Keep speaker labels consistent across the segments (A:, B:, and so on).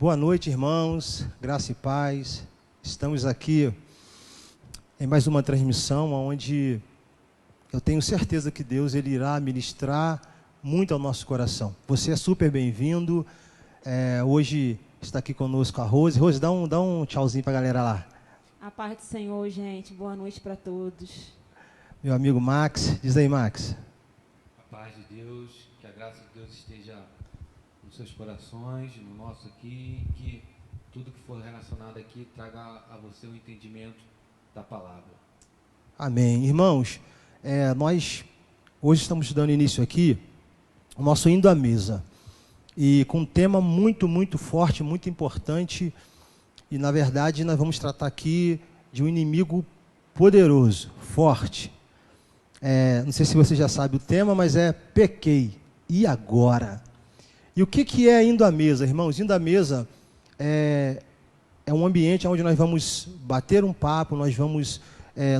A: Boa noite, irmãos, graça e paz. Estamos aqui em mais uma transmissão onde eu tenho certeza que Deus ele irá ministrar muito ao nosso coração. Você é super bem-vindo. Hoje está aqui conosco a Rose. Rose, dá um tchauzinho para a galera lá.
B: A paz do Senhor, gente. Boa noite para todos.
A: Meu amigo Max. Diz aí, Max.
C: A paz de Deus, que a graça de Deus esteja nos seus corações, no nosso aqui, que tudo que for relacionado aqui traga a você o entendimento da palavra.
A: Amém. Irmãos, nós hoje estamos dando início aqui o nosso Indo à Mesa. E com um tema muito, muito forte, muito importante. E, na verdade, nós vamos tratar aqui de um inimigo poderoso, forte. Não sei se você já sabe o tema, mas pequei. E agora? E o que é Indo à Mesa, irmãos? Indo à Mesa é um ambiente onde nós vamos bater um papo, nós vamos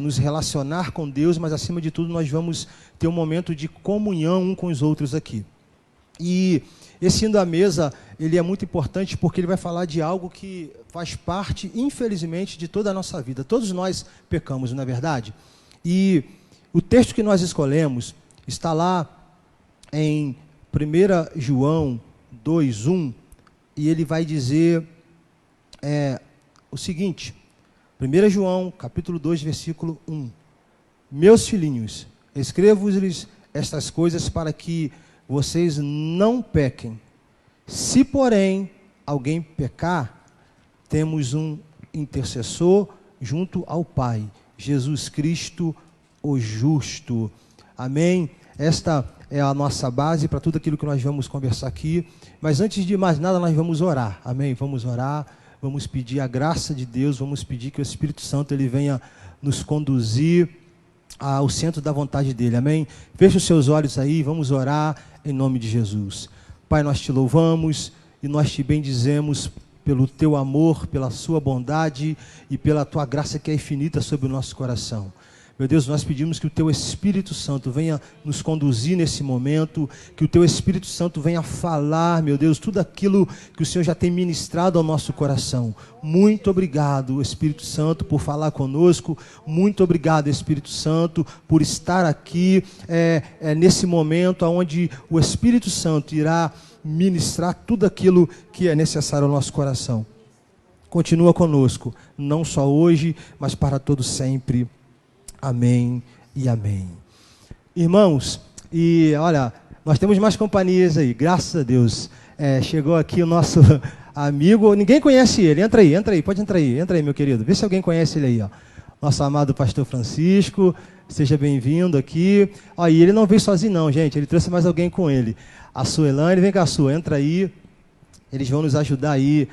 A: nos relacionar com Deus, mas, acima de tudo, nós vamos ter um momento de comunhão um com os outros aqui. E esse Indo à Mesa, ele é muito importante porque ele vai falar de algo que faz parte, infelizmente, de toda a nossa vida. Todos nós pecamos, não é verdade? E o texto que nós escolhemos está lá em 1 João 2:1, e ele vai dizer o seguinte, 1 João, capítulo 2, versículo 1. Meus filhinhos, escrevo-lhes estas coisas para que vocês não pequem. Se, porém, alguém pecar, temos um intercessor junto ao Pai, Jesus Cristo, o justo. Amém? Esta é a nossa base para tudo aquilo que nós vamos conversar aqui. Mas antes de mais nada, nós vamos orar. Amém? Vamos orar, vamos pedir a graça de Deus, vamos pedir que o Espírito Santo ele venha nos conduzir ao centro da vontade dele. Amém? Feche os seus olhos aí, vamos orar em nome de Jesus. Pai, nós te louvamos e nós te bendizemos pelo teu amor, pela sua bondade e pela tua graça que é infinita sobre o nosso coração. Meu Deus, nós pedimos que o teu Espírito Santo venha nos conduzir nesse momento, que o teu Espírito Santo venha falar, meu Deus, tudo aquilo que o Senhor já tem ministrado ao nosso coração. Muito obrigado, Espírito Santo, por falar conosco. Muito obrigado, Espírito Santo, por estar aqui nesse momento onde o Espírito Santo irá ministrar tudo aquilo que é necessário ao nosso coração. Continua conosco, não só hoje, mas para todo sempre. Amém e amém. Irmãos, e olha, nós temos mais companhias aí, graças a Deus. Chegou aqui o nosso amigo, ninguém conhece ele, entra aí, pode entrar aí, meu querido. Vê se alguém conhece ele aí, ó. Nosso amado pastor Francisco, seja bem-vindo aqui. Ó, e ele não veio sozinho não, gente, ele trouxe mais alguém com ele. A Suelane, vem cá, Su, entra aí. Eles vão nos ajudar aí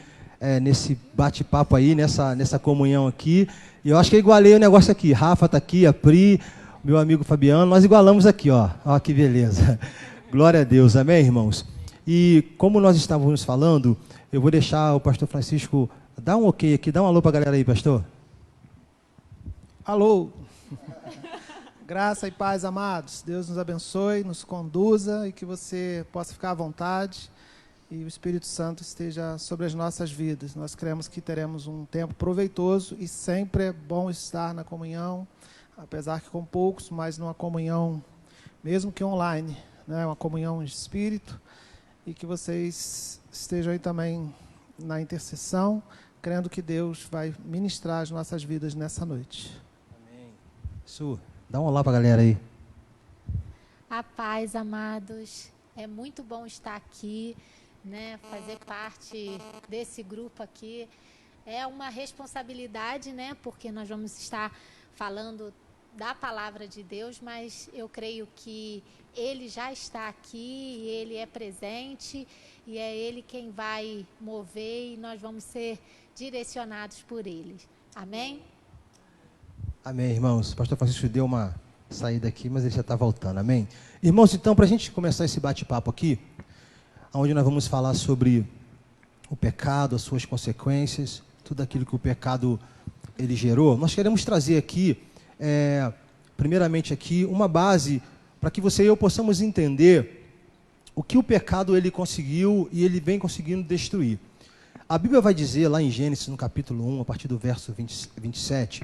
A: nesse bate-papo aí, nessa comunhão aqui. E eu acho que eu igualei o negócio aqui. Rafa está aqui, a Pri, meu amigo Fabiano, nós igualamos aqui, ó. Ó que beleza. Glória a Deus, amém, irmãos? E como nós estávamos falando, eu vou deixar o pastor Francisco dar um ok aqui, dá um alô para a galera aí, pastor.
D: Alô. Graça e paz, amados. Deus nos abençoe, nos conduza e que você possa ficar à vontade e o Espírito Santo esteja sobre as nossas vidas. Nós cremos que teremos um tempo proveitoso e sempre é bom estar na comunhão, apesar que com poucos, mas numa comunhão, mesmo que online, né, uma comunhão de espírito, e que vocês estejam aí também na intercessão, crendo que Deus vai ministrar as nossas vidas nessa noite.
A: Amém. Su, dá um olá para a galera aí.
E: A paz, amados. É muito bom estar aqui, né, fazer parte desse grupo aqui. É uma responsabilidade, né, porque nós vamos estar falando da palavra de Deus, mas eu creio que Ele já está aqui, Ele é presente e é Ele quem vai mover e nós vamos ser direcionados por Ele. Amém?
A: Amém, irmãos. O pastor Francisco deu uma saída aqui, mas ele já está voltando. Amém? Irmãos, então, para a gente começar esse bate-papo aqui, onde nós vamos falar sobre o pecado, as suas consequências, tudo aquilo que o pecado ele gerou, nós queremos trazer aqui, primeiramente aqui, uma base para que você e eu possamos entender o que o pecado ele conseguiu e ele vem conseguindo destruir. A Bíblia vai dizer, lá em Gênesis, no capítulo 1, a partir do verso 27,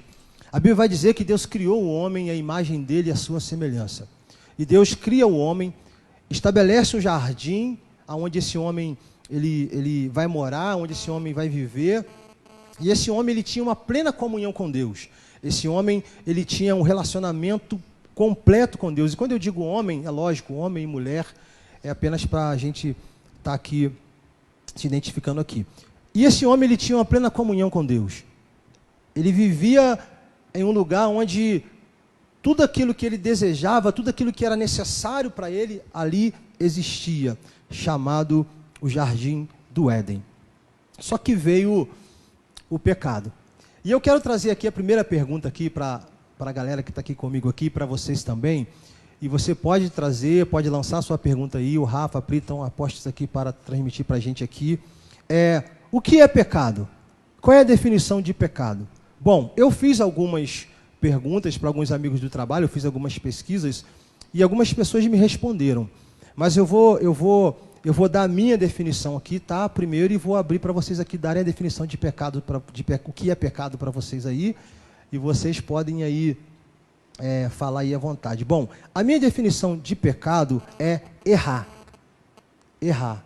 A: a Bíblia vai dizer que Deus criou o homem à imagem dele e à sua semelhança. E Deus cria o homem, estabelece um jardim onde esse homem ele vai morar, onde esse homem vai viver. E esse homem ele tinha uma plena comunhão com Deus. Esse homem ele tinha um relacionamento completo com Deus. E quando eu digo homem, é lógico, homem e mulher, é apenas para a gente estar aqui se identificando aqui. E esse homem ele tinha uma plena comunhão com Deus. Ele vivia em um lugar onde tudo aquilo que ele desejava, tudo aquilo que era necessário para ele, ali existia, chamado o Jardim do Éden. Só que veio o pecado. E eu quero trazer aqui a primeira pergunta aqui para a galera que está aqui comigo aqui, para vocês também. E você pode trazer, pode lançar sua pergunta aí, o Rafa, a Pri estão apostos aqui para transmitir para a gente aqui. O que é pecado? Qual é a definição de pecado? Bom, eu fiz algumas perguntas para alguns amigos do trabalho, eu fiz algumas pesquisas e algumas pessoas me responderam. Mas eu vou dar a minha definição aqui, tá? Primeiro, e vou abrir para vocês aqui darem a definição de pecado, o que é pecado para vocês aí, e vocês podem aí falar aí à vontade. Bom, a minha definição de pecado é errar. Errar.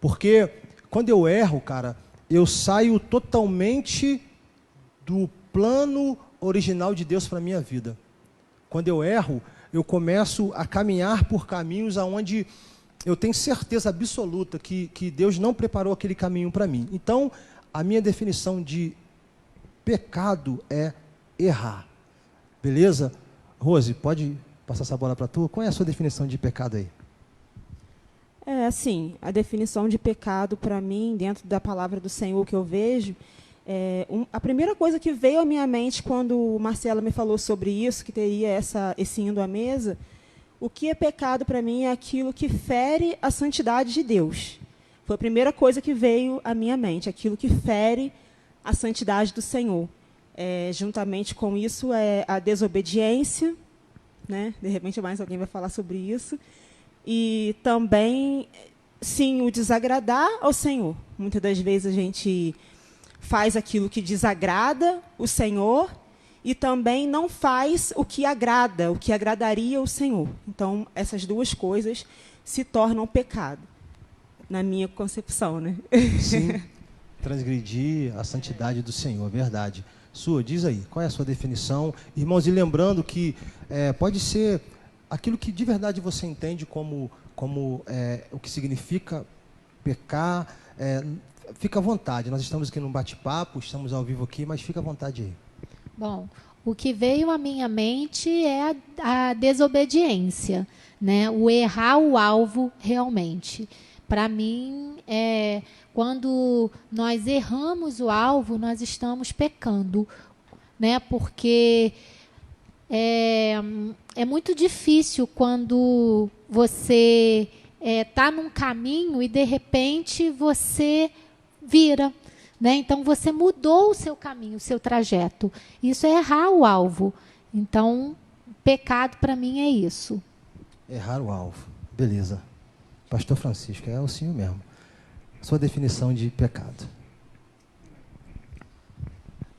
A: Porque quando eu erro, cara, eu saio totalmente do plano original de Deus para a minha vida. Quando eu erro, eu começo a caminhar por caminhos aonde eu tenho certeza absoluta que Deus não preparou aquele caminho para mim. Então, a minha definição de pecado é errar. Beleza? Rose, pode passar essa bola para tu? Qual é a sua definição de pecado aí?
B: Assim, a definição de pecado para mim, dentro da palavra do Senhor que eu vejo, a primeira coisa que veio à minha mente quando o Marcelo me falou sobre isso, que teria esse indo à mesa, o que é pecado para mim é aquilo que fere a santidade de Deus. Foi a primeira coisa que veio à minha mente, aquilo que fere a santidade do Senhor. Juntamente com isso é a desobediência, né? De repente mais alguém vai falar sobre isso. E também, sim, o desagradar ao Senhor. Muitas das vezes a gente faz aquilo que desagrada o Senhor e também não faz o que agrada, o que agradaria o Senhor. Então, essas duas coisas se tornam pecado, na minha concepção, né?
A: Sim, transgredir a santidade do Senhor, verdade. Sua, diz aí, qual é a sua definição? Irmãos, e lembrando que pode ser aquilo que de verdade você entende como o que significa pecar, fica à vontade. Nós estamos aqui num bate-papo, estamos ao vivo aqui, mas fica à vontade aí.
E: Bom, o que veio à minha mente é a desobediência, né? O errar o alvo realmente. Para mim, quando nós erramos o alvo, nós estamos pecando, né? Porque é muito difícil quando você está num caminho e, de repente, você vira. Né? Então, você mudou o seu caminho, o seu trajeto. Isso é errar o alvo. Então, pecado para mim é isso.
A: Errar o alvo. Beleza. Pastor Francisco, é o senhor mesmo. Sua definição de pecado.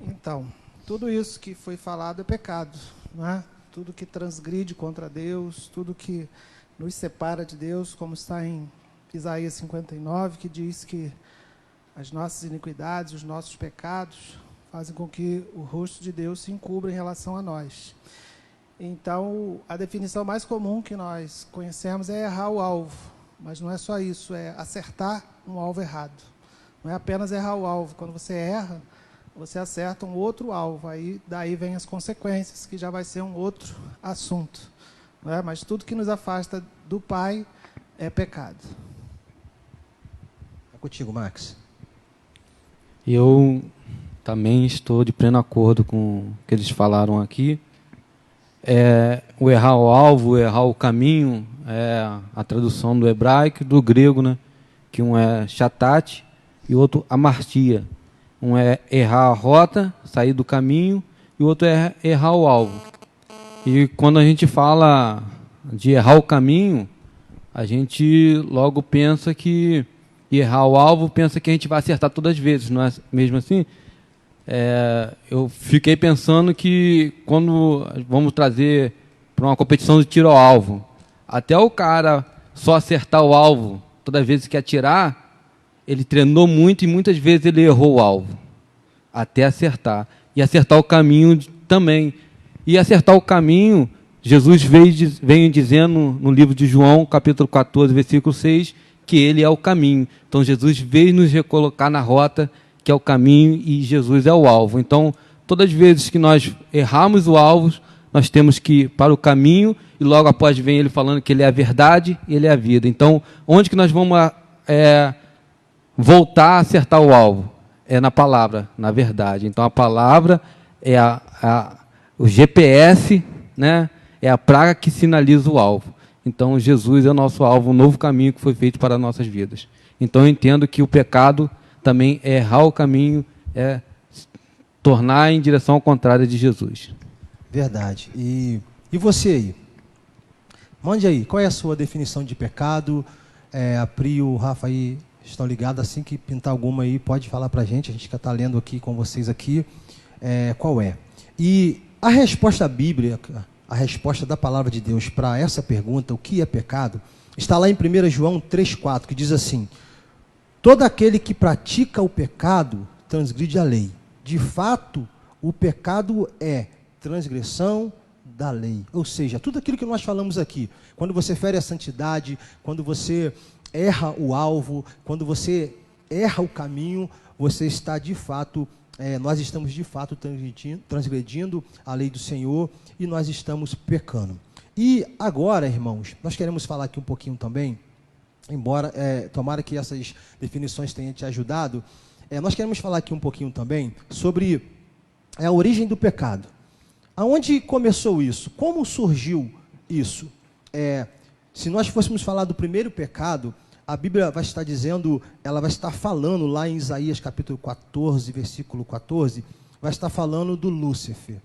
D: Então, tudo isso que foi falado é pecado. Não é? Tudo que transgride contra Deus, tudo que nos separa de Deus, como está em Isaías 59, que diz que as nossas iniquidades, os nossos pecados fazem com que o rosto de Deus se encubra em relação a nós. Então, a definição mais comum que nós conhecemos é errar o alvo. Mas não é só isso, é acertar um alvo errado. Não é apenas errar o alvo. Quando você erra, você acerta um outro alvo. Daí vem as consequências, que já vai ser um outro assunto. Não é? Mas tudo que nos afasta do Pai é pecado.
A: É contigo, Max.
C: Eu também estou de pleno acordo com o que eles falaram aqui. O errar o alvo, errar o caminho, é a tradução do hebraico e do grego, né? Que um é chatat e o outro amartia. Um é errar a rota, sair do caminho, e o outro é errar o alvo. E quando a gente fala de errar o caminho, a gente logo pensa que e errar o alvo, pensa que a gente vai acertar todas as vezes, não é mesmo assim? Eu fiquei pensando que quando vamos trazer para uma competição de tiro ao alvo, até o cara só acertar o alvo todas as vezes que atirar, ele treinou muito e muitas vezes ele errou o alvo, até acertar. E acertar o caminho também. E acertar o caminho, Jesus veio dizendo no livro de João, capítulo 14, versículo 6, que ele é o caminho. Então Jesus veio nos recolocar na rota, que é o caminho, e Jesus é o alvo. Então, todas as vezes que nós erramos o alvo, nós temos que ir para o caminho, e logo após vem ele falando que ele é a verdade e ele é a vida. Então, onde que nós vamos voltar a acertar o alvo? É na palavra, na verdade. Então, a palavra é o GPS, né? É a praga que sinaliza o alvo. Então, Jesus é o nosso alvo, um novo caminho que foi feito para as nossas vidas. Então, eu entendo que o pecado também é errar o caminho, é tornar em direção ao contrário de Jesus.
A: Verdade. E você aí? Mande aí, qual é a sua definição de pecado? A Pri e o Rafa aí estão ligados, assim que pintar alguma aí, pode falar para a gente quer estar lendo aqui com vocês aqui, qual é. E a resposta bíblica, a resposta da palavra de Deus para essa pergunta, o que é pecado, está lá em 1 João 3,4, que diz assim: todo aquele que pratica o pecado transgride a lei. De fato, o pecado é transgressão da lei. Ou seja, tudo aquilo que nós falamos aqui, quando você fere a santidade, quando você erra o alvo, quando você erra o caminho, você está de fato, nós estamos de fato transgredindo a lei do Senhor e nós estamos pecando. E agora, irmãos, nós queremos falar aqui um pouquinho também, embora, tomara que essas definições tenham te ajudado, nós queremos falar aqui um pouquinho também sobre a origem do pecado. Aonde começou isso? Como surgiu isso? Se nós fôssemos falar do primeiro pecado, a Bíblia vai estar dizendo, ela vai estar falando lá em Isaías capítulo 14, versículo 14, vai estar falando do Lúcifer,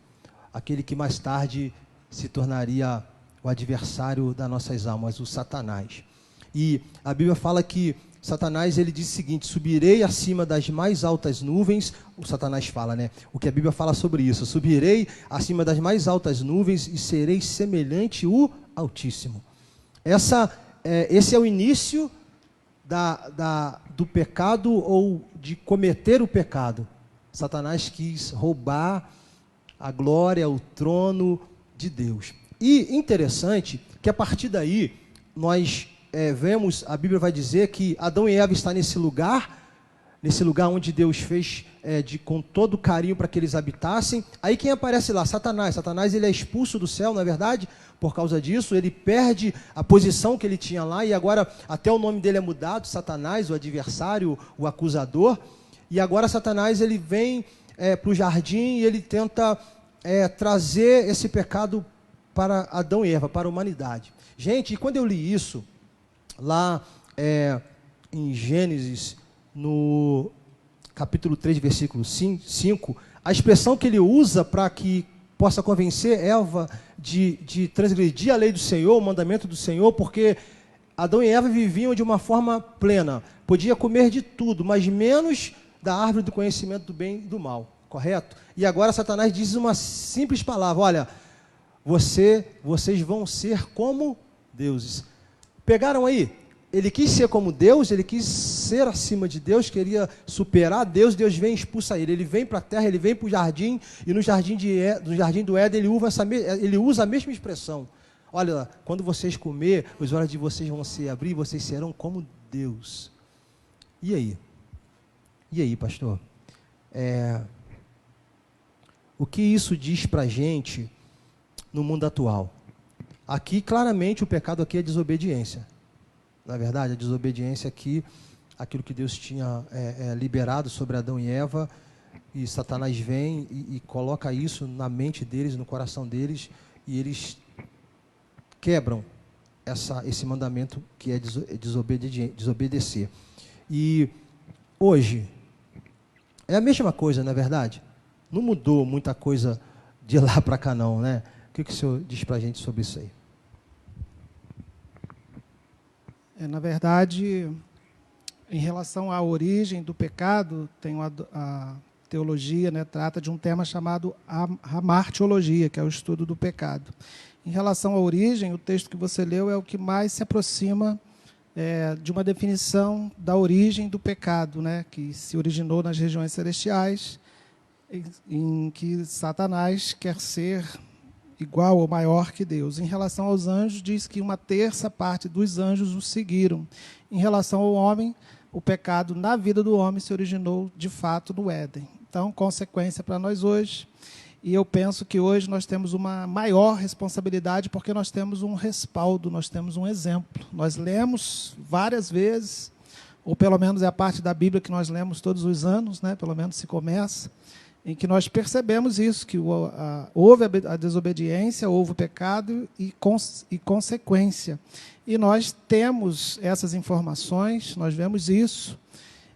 A: aquele que mais tarde se tornaria o adversário das nossas almas, o Satanás. E a Bíblia fala que Satanás, ele diz o seguinte: subirei acima das mais altas nuvens. O Satanás fala, né? O que a Bíblia fala sobre isso: subirei acima das mais altas nuvens e serei semelhante ao Altíssimo. Esse é o início do pecado, ou de cometer o pecado. Satanás quis roubar a glória, o trono de Deus. E interessante que a partir daí nós vemos, a Bíblia vai dizer que Adão e Eva estão nesse lugar onde Deus fez com todo carinho para que eles habitassem. Aí quem aparece lá? Satanás. Satanás, ele é expulso do céu, não é verdade? Por causa disso, ele perde a posição que ele tinha lá, e agora até o nome dele é mudado, Satanás, o adversário, o acusador. E agora Satanás, ele vem para o jardim e ele tenta trazer esse pecado para Adão e Eva, para a humanidade. Gente, e quando eu li isso, lá em Gênesis, no capítulo 3, versículo 5, a expressão que ele usa para que possa convencer Eva de transgredir a lei do Senhor, o mandamento do Senhor, porque Adão e Eva viviam de uma forma plena, podia comer de tudo, mas menos da árvore do conhecimento do bem e do mal, correto? E agora Satanás diz uma simples palavra: olha, vocês vão ser como deuses. Pegaram aí? Ele quis ser como Deus, ele quis ser acima de Deus, queria superar Deus. Deus vem e expulsa ele. Ele vem para a terra, ele vem para o jardim, e no jardim do Éden ele usa a mesma expressão: olha, quando vocês comer, os olhos de vocês vão se abrir, vocês serão como Deus. E aí? E aí, pastor? O que isso diz para a gente no mundo atual? Aqui, claramente, o pecado aqui é desobediência. Na verdade, a desobediência aqui, aquilo que Deus tinha liberado sobre Adão e Eva, e Satanás vem e coloca isso na mente deles, no coração deles, e eles quebram esse mandamento que é desobedecer. E hoje, é a mesma coisa, não é verdade? Não mudou muita coisa de lá para cá não, né? O que o senhor diz para a gente sobre isso aí?
D: Na verdade, Em relação à origem do pecado, tem a teologia, né, trata de um tema chamado hamartiologia, que é o estudo do pecado. Em relação à origem, o texto que você leu é o que mais se aproxima de uma definição da origem do pecado, né, que se originou nas regiões celestiais, em que Satanás quer ser igual ou maior que Deus. Em relação aos anjos, diz que 1/3 dos anjos o seguiram. Em relação ao homem, o pecado na vida do homem se originou, de fato, no Éden. Então, consequência para nós hoje. E eu penso que hoje nós temos uma maior responsabilidade porque nós temos um respaldo, nós temos um exemplo. Nós lemos várias vezes, ou pelo menos é a parte da Bíblia que nós lemos todos os anos, né? Pelo menos se começa, em que nós percebemos isso, que houve a desobediência, houve o pecado e consequência. E nós temos essas informações, nós vemos isso,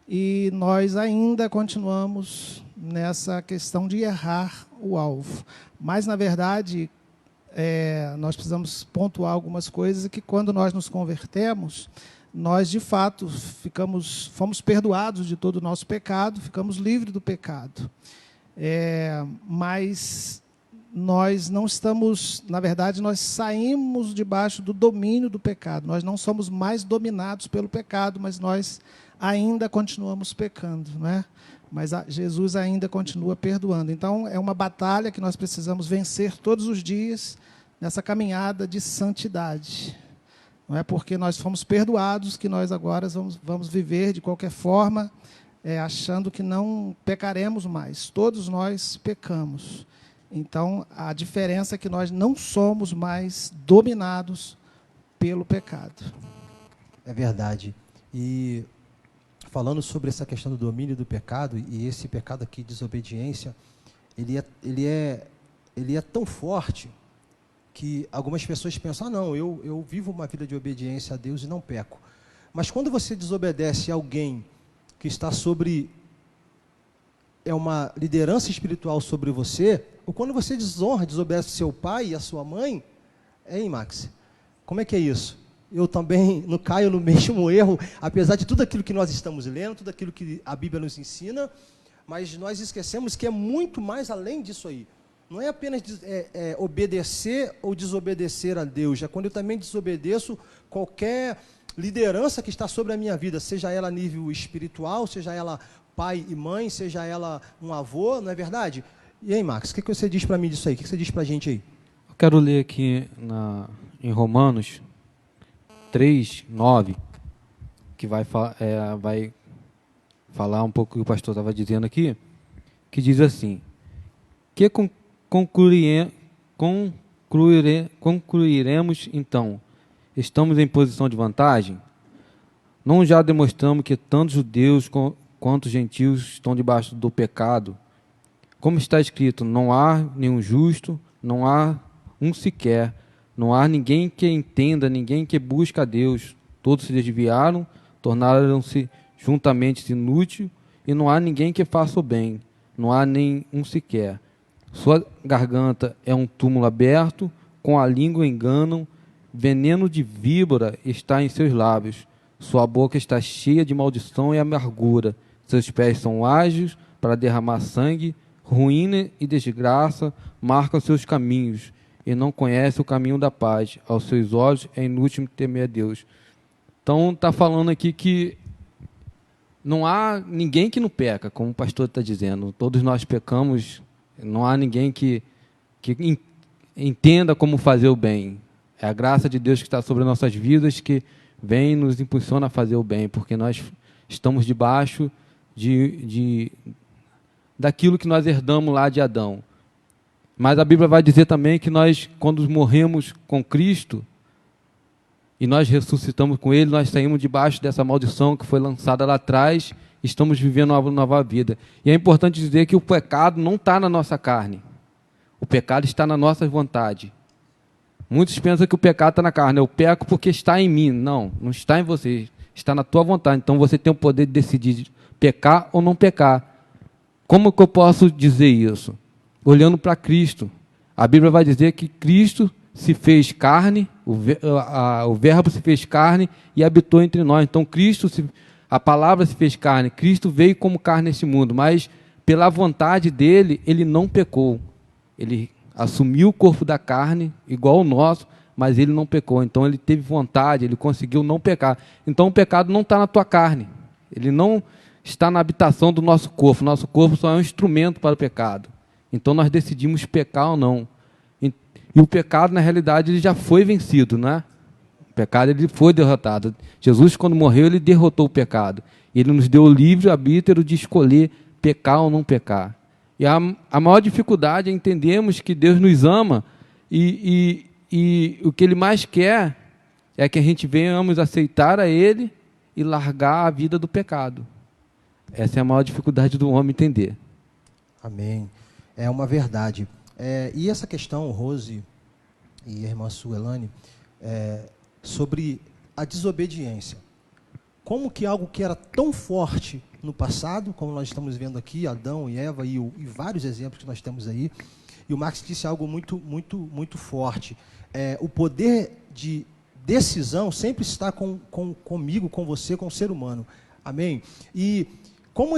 D: e nós ainda continuamos nessa questão de errar o alvo. Mas, na verdade, nós precisamos pontuar algumas coisas que, quando nós nos convertemos, nós, de fato, fomos perdoados de todo o nosso pecado, ficamos livres do pecado. Mas nós não estamos, na verdade, nós saímos debaixo do domínio do pecado. Nós não somos mais dominados pelo pecado, mas nós ainda continuamos pecando, né? Mas Jesus ainda continua perdoando. Então, é uma batalha que nós precisamos vencer todos os dias nessa caminhada de santidade. Não é porque nós fomos perdoados que nós agora vamos viver de qualquer forma, achando que não pecaremos mais. Todos nós pecamos. Então, a diferença é que nós não somos mais dominados pelo pecado.
A: É verdade. E falando sobre essa questão do domínio do pecado, e esse pecado aqui, desobediência, ele é tão forte que algumas pessoas pensam, não, eu vivo uma vida de obediência a Deus e não peco. Mas quando você desobedece a alguém que está sobre uma liderança espiritual sobre você, ou quando você desobedece seu pai e a sua mãe, hein, Max? Como é que é isso? Eu também não caio no mesmo erro, apesar de tudo aquilo que nós estamos lendo, tudo aquilo que a Bíblia nos ensina, mas nós esquecemos que é muito mais além disso aí. Não é apenas obedecer ou desobedecer a Deus, é quando eu também desobedeço qualquer liderança que está sobre a minha vida, seja ela a nível espiritual, seja ela pai e mãe, seja ela um avô, não é verdade? E aí, Max, o que você diz para mim disso aí? O que você diz para a gente aí?
C: Eu quero ler aqui em Romanos 3:9, que vai falar um pouco o que o pastor estava dizendo aqui, que diz assim: que concluiremos então? Estamos em posição de vantagem? Não já demonstramos que tanto judeus quanto gentios estão debaixo do pecado? Como está escrito, não há nenhum justo, não há um sequer, não há ninguém que entenda, ninguém que busque a Deus. Todos se desviaram, tornaram-se juntamente inúteis, e não há ninguém que faça o bem, não há nem um sequer. Sua garganta é um túmulo aberto, com a língua enganam, veneno de víbora está em seus lábios. Sua boca está cheia de maldição e amargura. Seus pés são ágeis para derramar sangue, ruína e desgraça marcam seus caminhos, e não conhece o caminho da paz. Aos seus olhos é inútil temer a Deus. Então, está falando aqui que não há ninguém que não peca, como o pastor está dizendo. Todos nós pecamos, não há ninguém que entenda como fazer o bem. É a graça de Deus que está sobre nossas vidas que vem e nos impulsiona a fazer o bem, porque nós estamos debaixo daquilo que nós herdamos lá de Adão. Mas a Bíblia vai dizer também que nós, quando morremos com Cristo, e nós ressuscitamos com Ele, nós saímos debaixo dessa maldição que foi lançada lá atrás, estamos vivendo uma nova vida. E é importante dizer que o pecado não está na nossa carne. O pecado está na nossa vontade. Muitos pensam que o pecado está na carne. Eu peco porque está em mim. Não, não está em você. Está na tua vontade. Então você tem o poder de decidir pecar ou não pecar. Como que eu posso dizer isso? Olhando para Cristo. A Bíblia vai dizer que Cristo se fez carne, o Verbo se fez carne e habitou entre nós. Então Cristo a palavra se fez carne, Cristo veio como carne neste mundo, mas pela vontade dele, ele não pecou. Ele assumiu o corpo da carne, igual o nosso, mas ele não pecou. Então ele teve vontade, ele conseguiu não pecar. Então o pecado não está na tua carne. Ele não está na habitação do nosso corpo. Nosso corpo só é um instrumento para o pecado. Então nós decidimos pecar ou não. E o pecado, na realidade, ele já foi vencido, né? O pecado ele foi derrotado. Jesus, quando morreu, ele derrotou o pecado. Ele nos deu o livre-arbítrio de escolher pecar ou não pecar. E a maior dificuldade é entendermos que Deus nos ama e o que Ele mais quer é que a gente venhamos aceitar a Ele e largar a vida do pecado. Essa é a maior dificuldade do homem entender.
A: Amém. É uma verdade. E essa questão, Rose e a irmã Suelane, sobre a desobediência. Como que algo que era tão forte no passado, como nós estamos vendo aqui, Adão e Eva e vários exemplos que nós temos aí, e o Max disse algo muito forte. O poder de decisão sempre está comigo, com você, com o ser humano. Amém? E como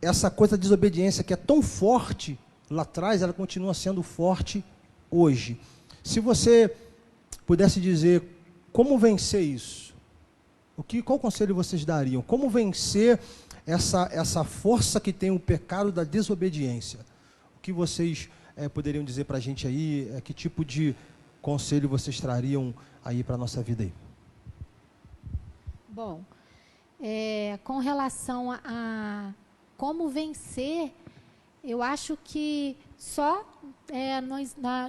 A: essa coisa da desobediência que é tão forte lá atrás, ela continua sendo forte hoje. Se você pudesse dizer como vencer isso, qual conselho vocês dariam? Como vencer essa força que tem o pecado da desobediência? O que vocês poderiam dizer para a gente aí? Que tipo de conselho vocês trariam aí para a nossa vida aí?
E: Bom, com relação a como vencer, eu acho que só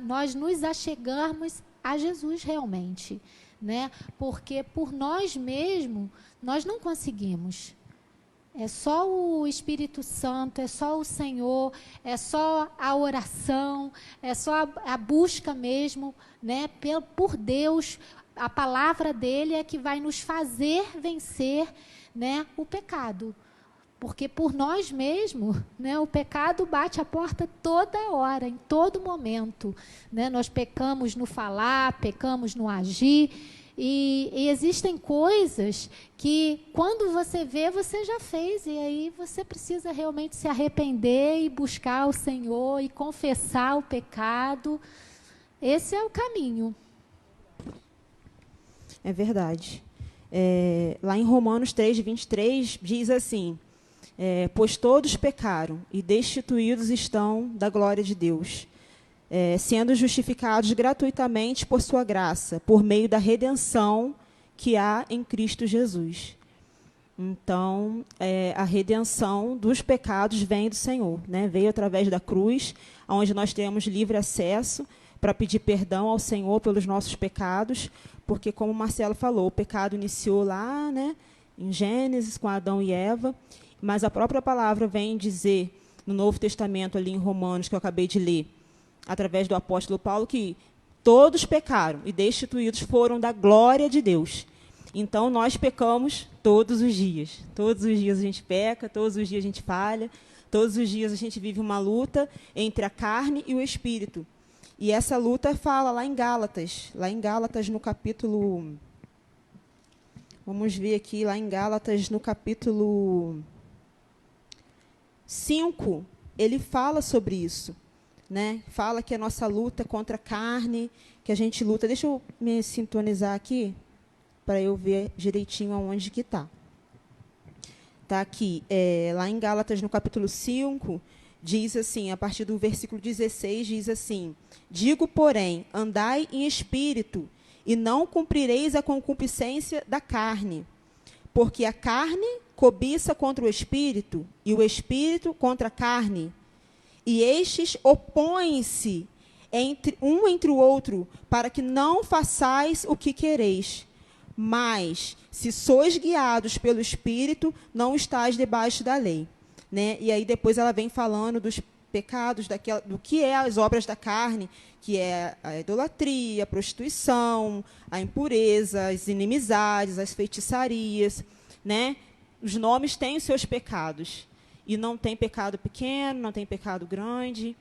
E: nós nos achegarmos a Jesus realmente, né? Porque por nós mesmos, nós não conseguimos. É só o Espírito Santo, é só o Senhor, é só a oração, é só a busca mesmo, né? Por Deus, a palavra dele é que vai nos fazer vencer, né, o pecado. Porque por nós mesmos, né, o pecado bate a porta toda hora, em todo momento. Né? Nós pecamos no falar, pecamos no agir. E existem coisas que, quando você vê, você já fez. E aí você precisa realmente se arrepender e buscar o Senhor e confessar o pecado. Esse é o caminho.
B: É verdade. Lá em Romanos 3:23, diz assim... pois todos pecaram e destituídos estão da glória de Deus, sendo justificados gratuitamente por sua graça, por meio da redenção que há em Cristo Jesus. Então, a redenção dos pecados vem do Senhor, né? Veio através da cruz, onde nós temos livre acesso para pedir perdão ao Senhor pelos nossos pecados, porque, como o Marcelo falou, o pecado iniciou lá, né, em Gênesis, com Adão e Eva. Mas a própria palavra vem dizer, no Novo Testamento, ali em Romanos, que eu acabei de ler, através do apóstolo Paulo, que todos pecaram e destituídos foram da glória de Deus. Então, nós pecamos todos os dias. Todos os dias a gente peca, todos os dias a gente falha, todos os dias a gente vive uma luta entre a carne e o espírito. E essa luta fala lá em Gálatas no capítulo... Vamos ver aqui, lá em Gálatas, no capítulo 5, ele fala sobre isso, né? Fala que a nossa luta é contra a carne, que a gente luta... Deixa eu me sintonizar aqui, para eu ver direitinho aonde que está. Está aqui, lá em Gálatas, no capítulo 5, diz assim, a partir do versículo 16, diz assim: digo, porém, andai em espírito, e não cumprireis a concupiscência da carne, porque a carne cobiça contra o espírito, e o espírito contra a carne, e estes opõem-se entre o outro, para que não façais o que quereis. Mas, se sois guiados pelo espírito, não estáis debaixo da lei. Né? E aí depois ela vem falando dos pecados, do que é as obras da carne, que é a idolatria, a prostituição, a impureza, as inimizades, as feitiçarias, né? Os nomes têm os seus pecados. E não tem pecado pequeno, não tem pecado grande.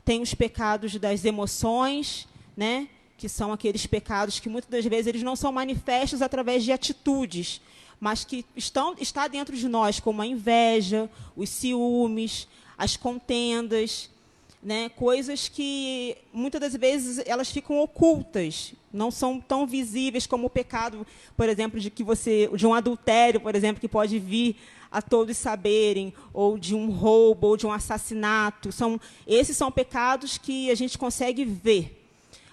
B: Tem os pecados das emoções, né? Que são aqueles pecados que muitas das vezes eles não são manifestos através de atitudes, mas que está dentro de nós, como a inveja, os ciúmes, as contendas, né? Coisas que muitas das vezes elas ficam ocultas, não são tão visíveis como o pecado, por exemplo, de um adultério, por exemplo, que pode vir a todos saberem, ou de um roubo, ou de um assassinato. Esses são pecados que a gente consegue ver,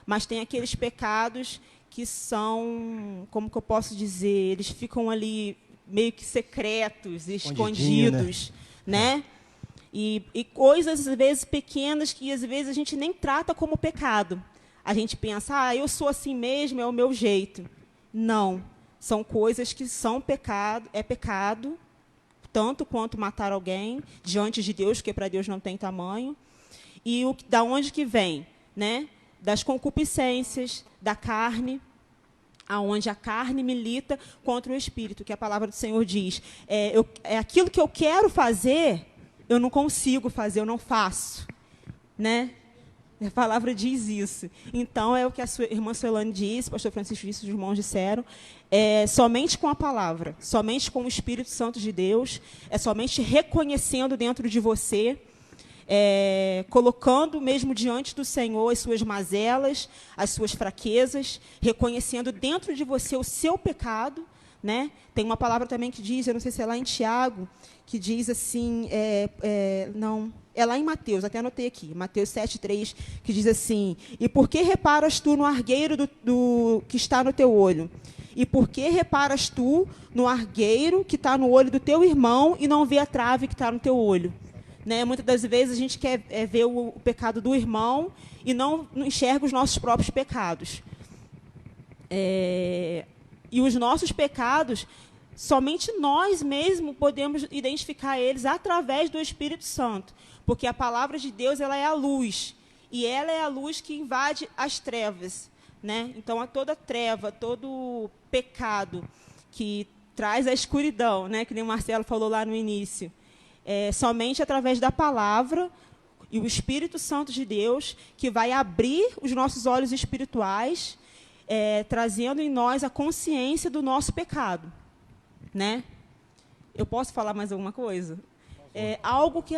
B: mas tem aqueles pecados que são, como que eu posso dizer, eles ficam ali meio que secretos, escondidos, né? E coisas, às vezes, pequenas que, às vezes, a gente nem trata como pecado. A gente pensa, eu sou assim mesmo, é o meu jeito. Não. São coisas que são pecado, é pecado, tanto quanto matar alguém diante de Deus, porque para Deus não tem tamanho. E da onde que vem? Né? Das concupiscências, da carne, aonde a carne milita contra o espírito, que a palavra do Senhor diz. É aquilo que eu quero fazer, eu não consigo fazer, eu não faço. Né? A palavra diz isso. Então, é o que a sua irmã Solane disse, o pastor Francisco disse, os irmãos disseram, somente com a palavra, somente com o Espírito Santo de Deus, somente reconhecendo dentro de você, colocando mesmo diante do Senhor as suas mazelas, as suas fraquezas, reconhecendo dentro de você o seu pecado. Né? Tem uma palavra também que diz, eu não sei se é lá em Tiago, que diz assim, não, é lá em Mateus, até anotei aqui, Mateus 7,3, que diz assim, e por que reparas tu no argueiro que está no teu olho? E por que reparas tu no argueiro que está no olho do teu irmão e não vê a trave que está no teu olho? Né? Muitas das vezes a gente quer ver o pecado do irmão e não enxerga os nossos próprios pecados. E os nossos pecados, somente nós mesmos podemos identificar eles através do Espírito Santo. Porque a palavra de Deus, ela é a luz. E ela é a luz que invade as trevas. Né? Então, toda treva, todo pecado que traz a escuridão, né? Que nem o Marcelo falou lá no início, somente através da palavra e o Espírito Santo de Deus que vai abrir os nossos olhos espirituais, trazendo em nós a consciência do nosso pecado. Né? Eu posso falar mais alguma coisa? Algo que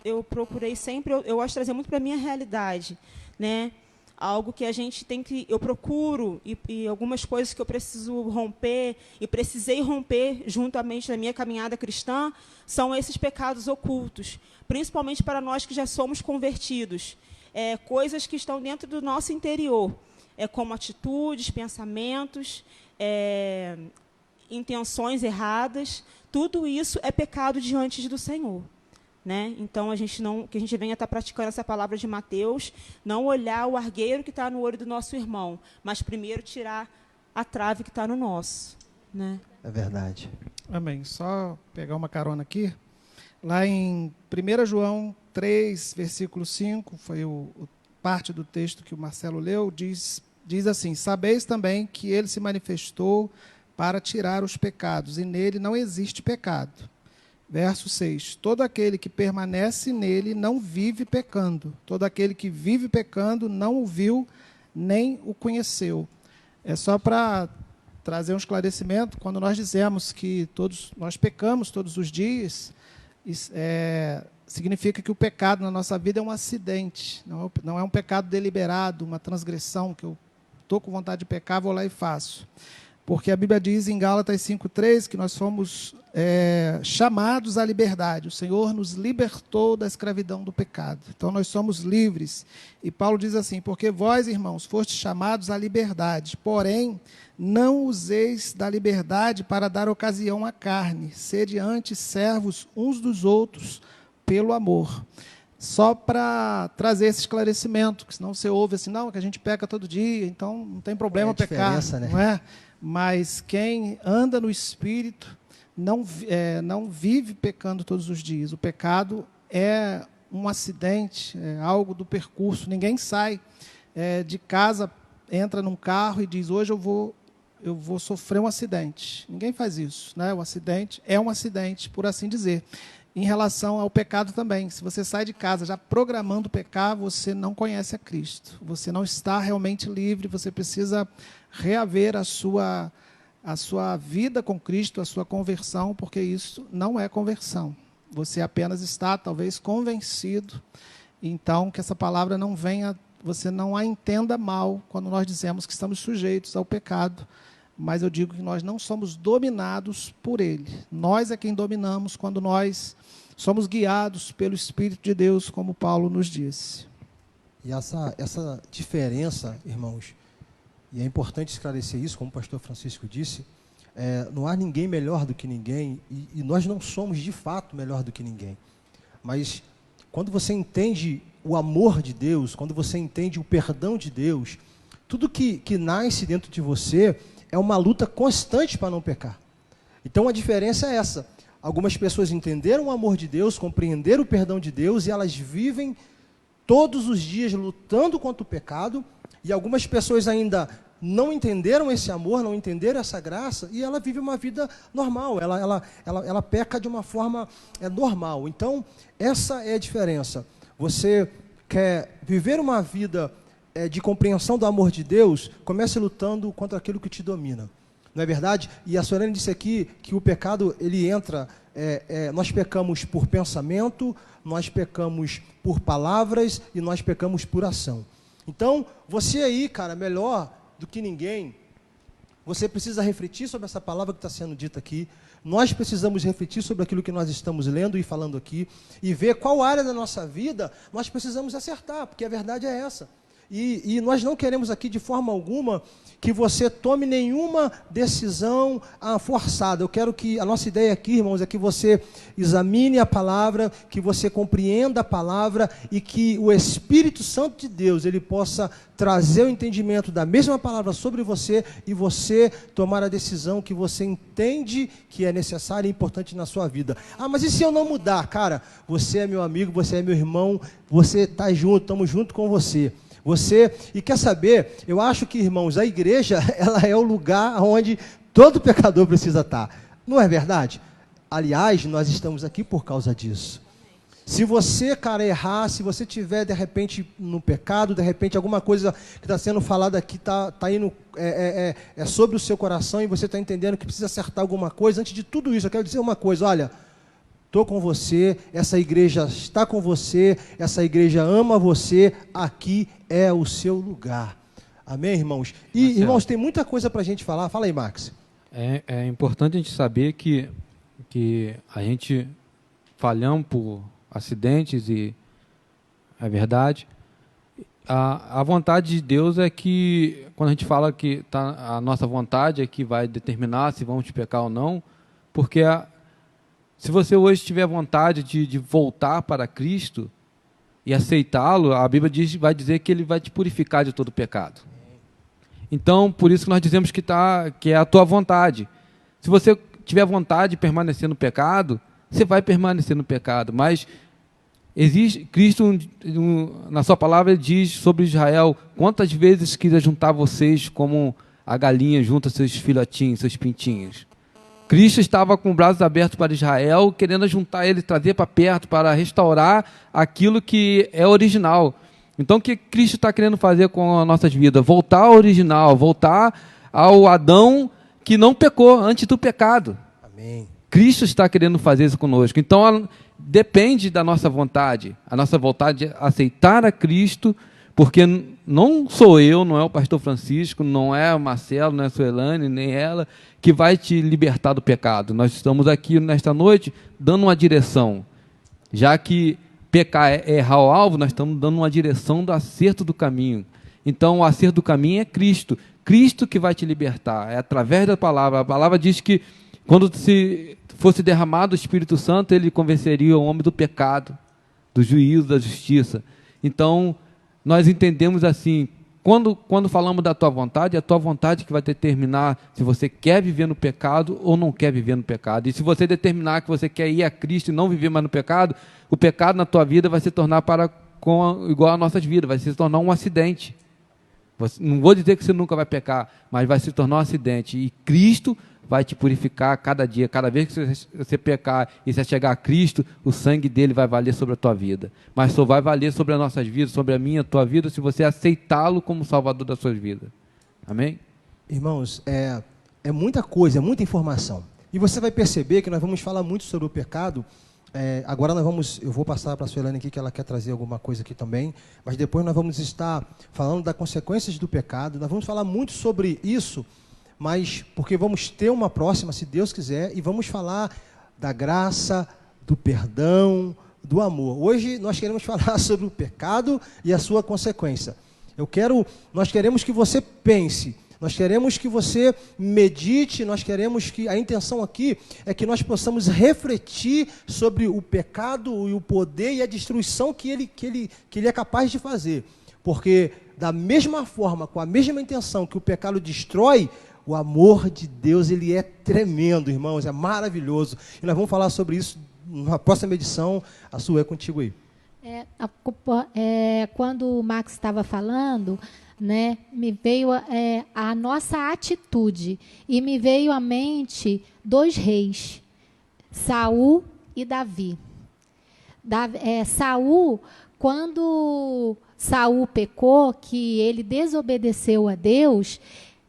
B: eu procurei sempre, eu gosto de trazer muito para a minha realidade, né? Algo que a gente tem que, eu procuro, e algumas coisas que eu preciso romper, e precisei romper juntamente na minha caminhada cristã, são esses pecados ocultos, principalmente para nós que já somos convertidos. Coisas que estão dentro do nosso interior, como atitudes, pensamentos, intenções erradas, tudo isso é pecado diante do Senhor. Né? Então, que a gente venha estar praticando essa palavra de Mateus, não olhar o argueiro que está no olho do nosso irmão, mas primeiro tirar a trave que está no nosso. Né?
A: É verdade.
D: Amém. Só pegar uma carona aqui. Lá em 1 João 3, versículo 5, foi parte do texto que o Marcelo leu, diz assim, sabeis também que ele se manifestou para tirar os pecados, e nele não existe pecado. Verso 6, todo aquele que permanece nele não vive pecando. Todo aquele que vive pecando não o viu, nem o conheceu. É só para trazer um esclarecimento, quando nós dizemos que nós pecamos todos os dias, significa que o pecado na nossa vida é um acidente, não é um pecado deliberado, uma transgressão, que eu estou com vontade de pecar, vou lá e faço. Porque a Bíblia diz em Gálatas 5,3 que nós fomos chamados à liberdade. O Senhor nos libertou da escravidão do pecado. Então, nós somos livres. E Paulo diz assim, porque vós, irmãos, fostes chamados à liberdade, porém, não useis da liberdade para dar ocasião à carne. Sede antes servos uns dos outros pelo amor. Só para trazer esse esclarecimento, que senão você ouve assim, não, que a gente peca todo dia, então não tem problema pecar, né? Não é? Mas quem anda no Espírito não vive pecando todos os dias. O pecado é um acidente, é algo do percurso. Ninguém sai de casa, entra num carro e diz, hoje eu vou sofrer um acidente. Ninguém faz isso. Né? O acidente é um acidente, por assim dizer. em relação ao pecado também. Se você sai de casa já programando pecar, você não conhece a Cristo. Você não está realmente livre, você precisa reaver a sua vida com Cristo, a sua conversão, porque isso não é conversão. Você apenas está, talvez, convencido. Então, que essa palavra não venha, você não a entenda mal quando nós dizemos que estamos sujeitos ao pecado. Mas eu digo que nós não somos dominados por ele. Nós é quem dominamos quando nós somos guiados pelo Espírito de Deus, como Paulo nos disse.
A: E essa diferença, irmãos, e é importante esclarecer isso, como o pastor Francisco disse, não há ninguém melhor do que ninguém, e nós não somos de fato melhor do que ninguém. Mas quando você entende o amor de Deus, quando você entende o perdão de Deus, tudo que nasce dentro de você é uma luta constante para não pecar. Então a diferença é essa. Algumas pessoas entenderam o amor de Deus, compreenderam o perdão de Deus, e elas vivem todos os dias lutando contra o pecado, e algumas pessoas ainda não entenderam esse amor, não entenderam essa graça, e ela vive uma vida normal, ela peca de uma forma normal. Então, essa é a diferença. Você quer viver uma vida de compreensão do amor de Deus, comece lutando contra aquilo que te domina. Não é verdade? E a Sorene disse aqui que o pecado, ele entra, nós pecamos por pensamento, nós pecamos por palavras e nós pecamos por ação. Então, você aí, cara, melhor do que ninguém, você precisa refletir sobre essa palavra que está sendo dita aqui. Nós precisamos refletir sobre aquilo que nós estamos lendo e falando aqui e ver qual área da nossa vida nós precisamos acertar, porque a verdade é essa. E nós não queremos aqui de forma alguma que você tome nenhuma decisão forçada. Eu quero que a nossa ideia aqui, irmãos, é que você examine a palavra, que você compreenda a palavra e que o Espírito Santo de Deus, ele possa trazer o entendimento da mesma palavra sobre você e você tomar a decisão que você entende que é necessária e importante na sua vida. Ah, mas e se eu não mudar? Cara, você é meu amigo, você é meu irmão, você está junto, estamos junto com você. E quer saber, eu acho que, irmãos, a igreja, ela é o lugar onde todo pecador precisa estar. Não é verdade? Aliás, nós estamos aqui por causa disso. Se você, cara, errar, se você tiver, de repente, no pecado, de repente, alguma coisa que está sendo falada aqui está indo sobre o seu coração e você está entendendo que precisa acertar alguma coisa, antes de tudo isso, eu quero dizer uma coisa, olha, estou com você, essa igreja está com você, essa igreja ama você, aqui é o seu lugar. Amém, irmãos? E, Marcelo, irmãos, tem muita coisa para a gente falar. Fala aí, Max.
C: É importante a gente saber que a gente falhamos por acidentes e é verdade. A vontade de Deus é que, quando a gente fala que a nossa vontade é que vai determinar se vamos pecar ou não, porque se você hoje tiver vontade de voltar para Cristo e aceitá-lo, a Bíblia vai dizer que ele vai te purificar de todo pecado. Então, por isso que nós dizemos que é a tua vontade. Se você tiver vontade de permanecer no pecado, você vai permanecer no pecado. Mas Cristo, na sua palavra, diz sobre Israel, quantas vezes quis juntar vocês como a galinha junta seus filhotinhos, seus pintinhos. Cristo estava com os braços abertos para Israel, querendo juntar ele, trazer para perto, para restaurar aquilo que é original. Então, o que Cristo está querendo fazer com as nossas vidas? Voltar ao original, voltar ao Adão que não pecou antes do pecado.
A: Amém.
C: Cristo está querendo fazer isso conosco. Então, depende da nossa vontade. A nossa vontade de aceitar a Cristo, porque não sou eu, não é o pastor Francisco, não é o Marcelo, não é a Suelane, nem ela, que vai te libertar do pecado. Nós estamos aqui nesta noite dando uma direção. Já que pecar é errar o alvo, nós estamos dando uma direção do acerto do caminho. Então, o acerto do caminho é Cristo. Cristo que vai te libertar. É através da palavra. A palavra diz que quando se fosse derramado o Espírito Santo, ele convenceria o homem do pecado, do juízo, da justiça. Então, nós entendemos assim, quando falamos da tua vontade, é a tua vontade que vai determinar se você quer viver no pecado ou não quer viver no pecado. E se você determinar que você quer ir a Cristo e não viver mais no pecado, o pecado na tua vida vai se tornar igual às nossas vidas, vai se tornar um acidente. Não vou dizer que você nunca vai pecar, mas vai se tornar um acidente. E Cristo vai te purificar cada dia. Cada vez que você pecar e você chegar a Cristo, o sangue dele vai valer sobre a tua vida. Mas só vai valer sobre as nossas vidas, sobre a minha, a tua vida, se você aceitá-lo como Salvador das suas vidas. Amém?
A: Irmãos, é muita coisa, é muita informação. E você vai perceber que nós vamos falar muito sobre o pecado. Agora eu vou passar para a Suelane aqui, que ela quer trazer alguma coisa aqui também, mas depois nós vamos estar falando das consequências do pecado. Nós vamos falar muito sobre isso, mas porque vamos ter uma próxima, se Deus quiser, e vamos falar da graça, do perdão, do amor. Hoje nós queremos falar sobre o pecado e a sua consequência. Nós queremos que você pense, nós queremos que você medite, a intenção aqui é que nós possamos refletir sobre o pecado e o poder e a destruição que ele é capaz de fazer. Porque da mesma forma, com a mesma intenção que o pecado destrói, o amor de Deus, ele é tremendo, irmãos, é maravilhoso. E nós vamos falar sobre isso na próxima edição. A sua é contigo aí.
E: Quando o Max estava falando, né, me veio a nossa atitude e me veio à mente 2 reis, Saul e Davi. Saul, quando Saul pecou, que ele desobedeceu a Deus,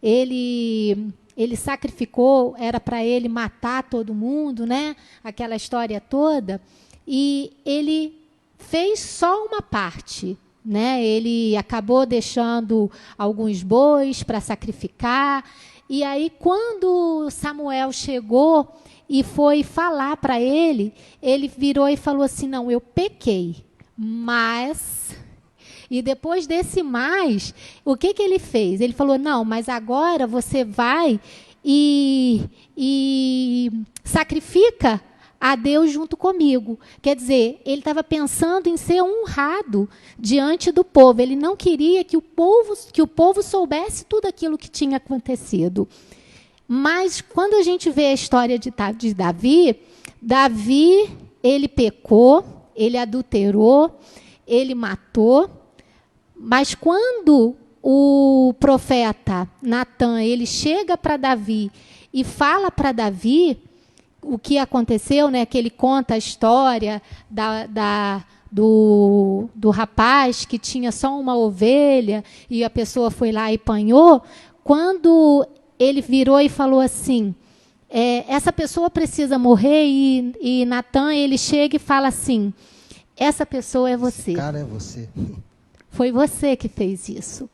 E: ele sacrificou, era para ele matar todo mundo, né? Aquela história toda, e ele fez só uma parte, né? Ele acabou deixando alguns bois para sacrificar, e aí quando Samuel chegou e foi falar para ele virou e falou assim: não, eu pequei, mas... E depois desse mais, o que ele fez? Ele falou: não, mas agora você vai e sacrifica a Deus junto comigo. Quer dizer, ele estava pensando em ser honrado diante do povo. Ele não queria que o povo soubesse tudo aquilo que tinha acontecido. Mas quando a gente vê a história de Davi, ele pecou, ele adulterou, ele matou. Mas quando o profeta Natan, ele chega para Davi e fala para Davi o que aconteceu, né, que ele conta a história do rapaz que tinha só uma ovelha e a pessoa foi lá e apanhou, quando ele virou e falou assim, essa pessoa precisa morrer, e Natan, ele chega e fala assim: essa pessoa é você.
A: Esse cara é você.
E: Foi você que fez isso.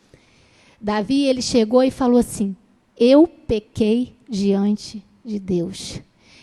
E: Davi, ele chegou e falou assim: eu pequei diante de Deus.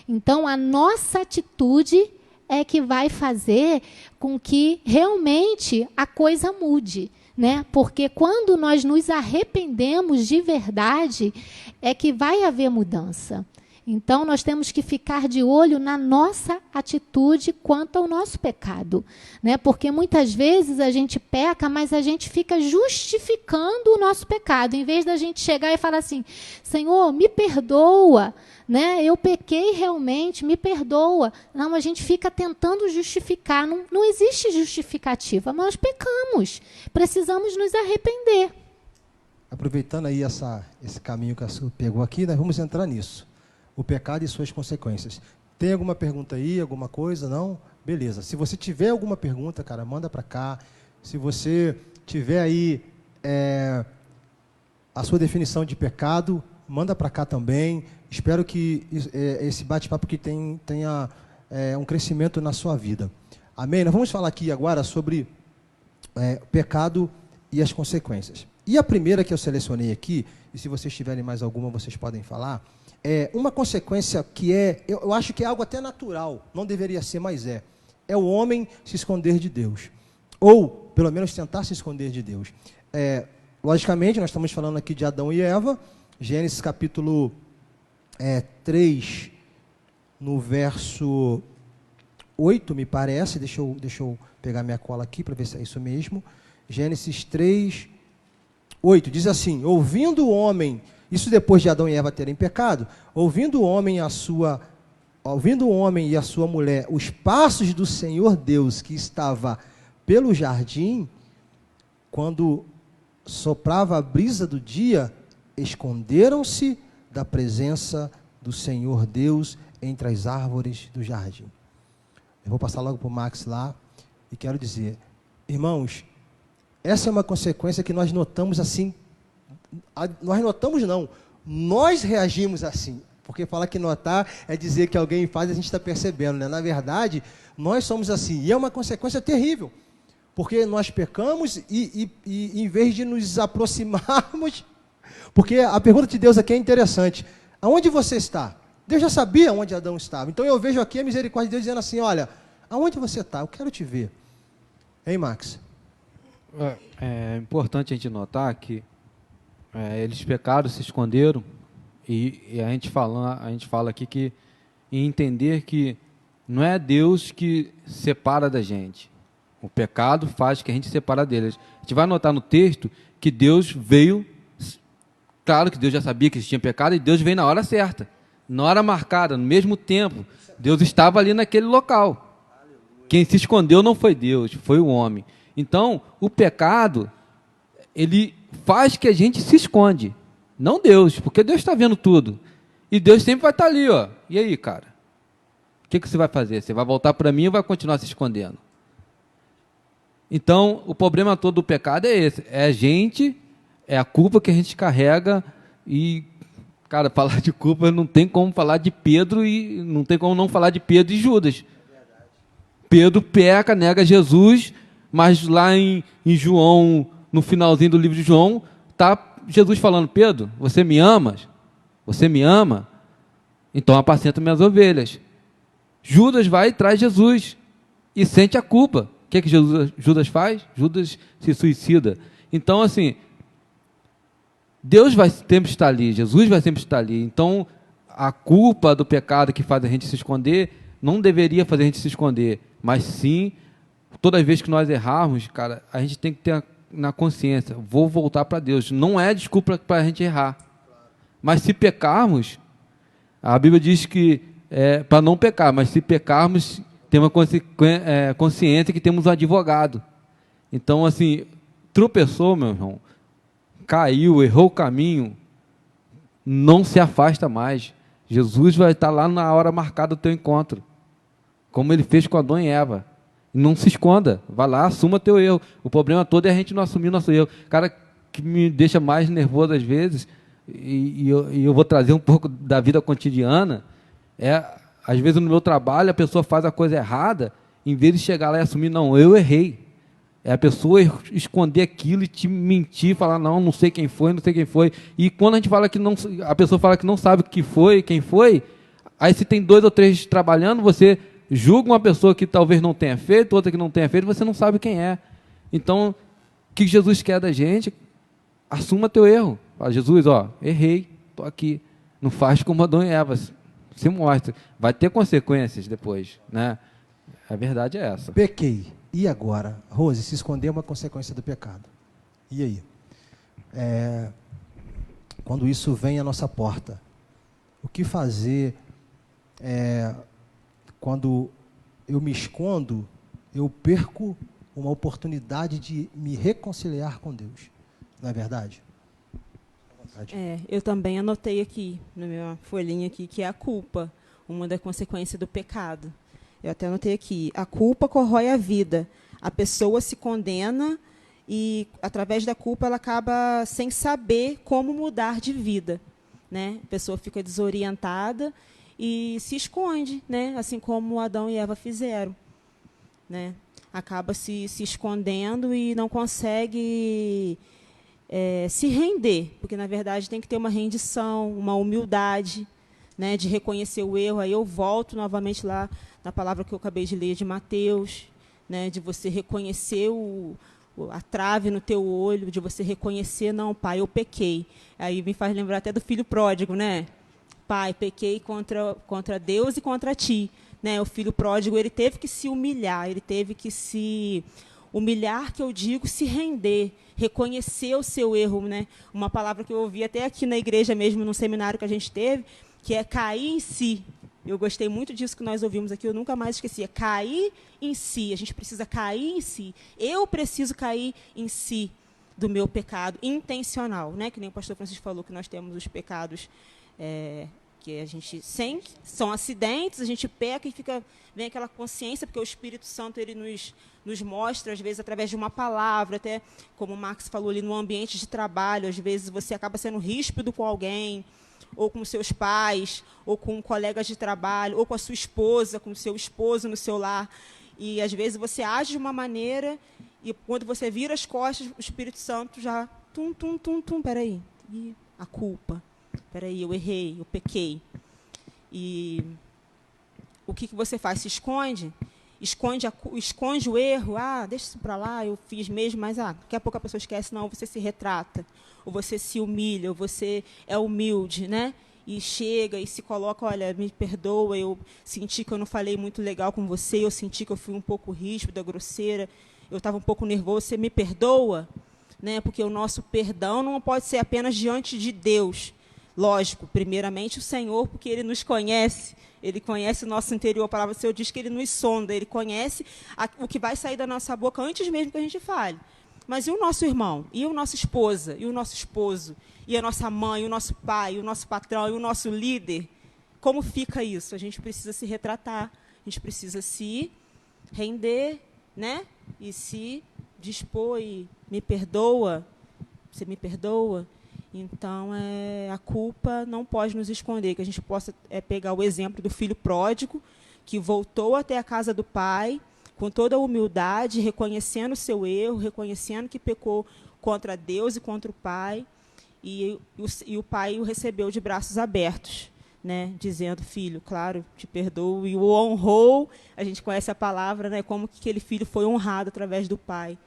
E: Então, a nossa atitude é que vai fazer com que realmente a coisa mude, né? Porque quando nós nos arrependemos de verdade, é que vai haver mudança. Então, nós temos que ficar de olho na nossa atitude quanto ao nosso pecado, né? Porque muitas vezes a gente peca, mas a gente fica justificando o nosso pecado, em vez da gente chegar e falar assim: Senhor, me perdoa, né? Eu pequei realmente, me perdoa. Não, a gente fica tentando justificar. Não existe justificativa, mas nós pecamos. Precisamos nos arrepender.
A: Aproveitando aí esse caminho que a Su pegou aqui, nós vamos entrar nisso. O pecado e suas consequências. Tem alguma pergunta aí, alguma coisa? Não? Beleza. Se você tiver alguma pergunta, cara, manda para cá. Se você tiver aí a sua definição de pecado, manda para cá também. Espero que esse bate-papo que tenha um crescimento na sua vida. Amém? Nós vamos falar aqui agora sobre o pecado e as consequências. E a primeira que eu selecionei aqui, e se vocês tiverem mais alguma, vocês podem falar, uma consequência que eu acho que é algo até natural, não deveria ser, mas é o homem se esconder de Deus, ou pelo menos tentar se esconder de Deus. Logicamente, nós estamos falando aqui de Adão e Eva, Gênesis capítulo 3, no verso 8, me parece, deixa eu pegar minha cola aqui para ver se é isso mesmo. Gênesis 3, 8, diz assim: ouvindo o homem, isso depois de Adão e Eva terem pecado, ouvindo o homem e a sua mulher os passos do Senhor Deus que estava pelo jardim, quando soprava a brisa do dia, esconderam-se da presença do Senhor Deus entre as árvores do jardim. Eu vou passar logo para o Max lá e quero dizer, irmãos, essa é uma consequência que nós notamos assim, nós notamos não, nós reagimos assim, porque falar que notar é dizer que alguém faz e a gente está percebendo, né? Na verdade, nós somos assim, e é uma consequência terrível, porque nós pecamos e em vez de nos aproximarmos, porque a pergunta de Deus aqui é interessante, aonde você está? Deus já sabia onde Adão estava, então eu vejo aqui a misericórdia de Deus dizendo assim, olha, aonde você está? Eu quero te ver. Hein, Max?
C: É importante a gente notar que eles pecaram, se esconderam, e a gente fala aqui que e entender que não é Deus que separa da gente. O pecado faz que a gente separa deles. A gente vai notar no texto que Deus veio, claro que Deus já sabia que existia pecado, e Deus veio na hora certa, na hora marcada, no mesmo tempo. Deus estava ali naquele local. Quem se escondeu não foi Deus, foi o homem. Então, o pecado, ele faz que a gente se esconde, não Deus, porque Deus está vendo tudo. E Deus sempre vai estar ali, ó. E aí, cara? O que você vai fazer? Você vai voltar para mim ou vai continuar se escondendo? Então, o problema todo do pecado é esse. É a gente, é a culpa que a gente carrega e, cara, falar de culpa não tem como falar de Pedro e não tem como não falar de Pedro e Judas. Pedro peca, nega Jesus, mas lá em João, no finalzinho do livro de João, está Jesus falando, Pedro, você me amas? Você me ama? Então apacenta minhas ovelhas. Judas vai e traz Jesus e sente a culpa. O que Judas faz? Judas se suicida. Então, assim, Deus vai sempre estar ali, Jesus vai sempre estar ali. Então, a culpa do pecado que faz a gente se esconder, não deveria fazer a gente se esconder, mas sim, todas as vezes que nós errarmos, cara, a gente tem que ter na consciência, vou voltar para Deus. Não é desculpa para a gente errar. Mas se pecarmos, a Bíblia diz que é para não pecar, mas se pecarmos, tem uma consciência que temos um advogado. Então, assim, tropeçou, meu irmão, caiu, errou o caminho, não se afasta mais. Jesus vai estar lá na hora marcada do teu encontro, como ele fez com Adão e Eva. Não se esconda, vai lá, assuma teu erro. O problema todo é a gente não assumir nosso erro. Cara, que me deixa mais nervoso às vezes, e eu vou trazer um pouco da vida cotidiana, às vezes no meu trabalho a pessoa faz a coisa errada, em vez de chegar lá e assumir, não, eu errei. É a pessoa esconder aquilo e te mentir, falar, não sei quem foi, não sei quem foi. E quando a gente fala que não, a pessoa fala que não sabe o que foi, quem foi, aí se tem 2 ou 3 trabalhando, você julga uma pessoa que talvez não tenha feito, outra que não tenha feito, você não sabe quem é. Então, o que Jesus quer da gente? Assuma teu erro. Fala, Jesus, errei, estou aqui. Não faz como Adão e Eva. Se mostra. Vai ter consequências depois, né? A verdade é essa.
A: Pequei. E agora? Rose, se esconder é uma consequência do pecado. E aí? Quando isso vem à nossa porta, o que fazer quando eu me escondo, eu perco uma oportunidade de me reconciliar com Deus. Não é verdade?
B: Eu também anotei aqui, na minha folhinha aqui, que é a culpa, uma das consequências do pecado. Eu até anotei aqui, a culpa corrói a vida. A pessoa se condena e, através da culpa, ela acaba sem saber como mudar de vida, né? A pessoa fica desorientada e se esconde, né? Assim como Adão e Eva fizeram, né? Acaba se escondendo e não consegue se render, porque, na verdade, tem que ter uma rendição, uma humildade, né? De reconhecer o erro. Aí eu volto novamente lá na palavra que eu acabei de ler de Mateus, né? De você reconhecer a trave no teu olho, de você reconhecer, não, pai, eu pequei. Aí me faz lembrar até do filho pródigo, né? Pai, pequei contra Deus e contra ti. Né? O filho pródigo, ele teve que se humilhar, ele teve que se humilhar, que eu digo, se render, reconhecer o seu erro. Né? Uma palavra que eu ouvi até aqui na igreja mesmo, num seminário que a gente teve, que é cair em si. Eu gostei muito disso que nós ouvimos aqui, eu nunca mais esqueci. É cair em si, a gente precisa cair em si. Eu preciso cair em si. do meu pecado intencional, né? Que nem o pastor Francisco falou, que nós temos os pecados que a gente sente, são acidentes, a gente peca e vem aquela consciência, porque o Espírito Santo ele nos mostra, às vezes, através de uma palavra, até como o Marcos falou ali, no ambiente de trabalho, às vezes você acaba sendo ríspido com alguém, ou com seus pais, ou com colegas de trabalho, ou com a sua esposa, com o seu esposo no seu lar, e às vezes você age de uma maneira, e quando você vira as costas, o Espírito Santo já, peraí, e a culpa, peraí, eu errei, eu pequei. E o que você faz? Se esconde? Esconde o erro, deixa isso para lá, eu fiz mesmo, mas daqui a pouco a pessoa esquece, não, você se retrata, ou você se humilha, ou você é humilde, né? E chega e se coloca, olha, me perdoa, eu senti que eu não falei muito legal com você, eu senti que eu fui um pouco ríspida, grosseira, eu estava um pouco nervoso, você me perdoa? Né? Porque o nosso perdão não pode ser apenas diante de Deus. Lógico, primeiramente o Senhor, porque Ele nos conhece, Ele conhece o nosso interior, a palavra do Senhor diz que Ele nos sonda, Ele conhece o que vai sair da nossa boca antes mesmo que a gente fale. Mas e o nosso irmão? E a nossa esposa? E o nosso esposo? E a nossa mãe? E o nosso pai? E o nosso patrão? E o nosso líder? Como fica isso? A gente precisa se retratar, a gente precisa se render, né? E se dispor e me perdoa, você me perdoa? Então, a culpa não pode nos esconder, que a gente possa pegar o exemplo do filho pródigo, que voltou até a casa do pai, com toda a humildade, reconhecendo o seu erro, reconhecendo que pecou contra Deus e contra o pai, e o pai o recebeu de braços abertos, né, dizendo, filho, claro, te perdoo, e o honrou. A gente conhece a palavra, né, como que aquele filho foi honrado através do pai.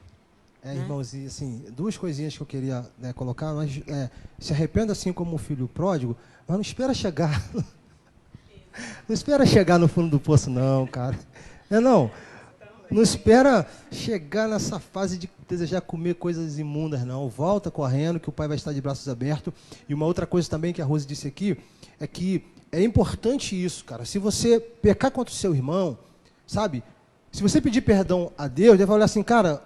A: Irmãos, e assim, duas coisinhas que eu queria, né, colocar. Nós se arrependa assim como o filho pródigo, mas não espera chegar. Não espera chegar no fundo do poço, não, cara. Não espera chegar nessa fase de desejar comer coisas imundas, não. Volta correndo, que o pai vai estar de braços abertos. E uma outra coisa também que a Rose disse aqui, é que é importante isso, cara. Se você pecar contra o seu irmão, sabe? Se você pedir perdão a Deus, Deus vai olhar assim, cara,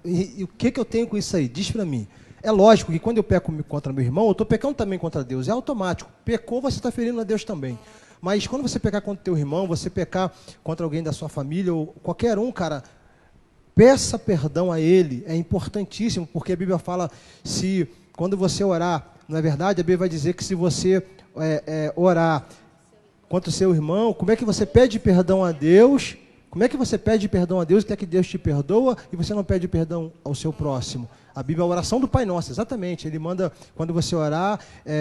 A: e o que eu tenho com isso aí? Diz para mim. É lógico que quando eu peco contra meu irmão, eu estou pecando também contra Deus. É automático. Pecou, você está ferindo a Deus também. Mas quando você pecar contra o teu irmão, você pecar contra alguém da sua família, ou qualquer um, cara, peça perdão a ele. É importantíssimo, porque a Bíblia fala, quando você orar, não é verdade? A Bíblia vai dizer que se você orar contra o seu irmão, como é que você pede perdão a Deus? Como é que você pede perdão a Deus, quer que Deus te perdoa, e você não pede perdão ao seu próximo? A Bíblia é a oração do Pai Nosso, exatamente. Ele manda, quando você orar,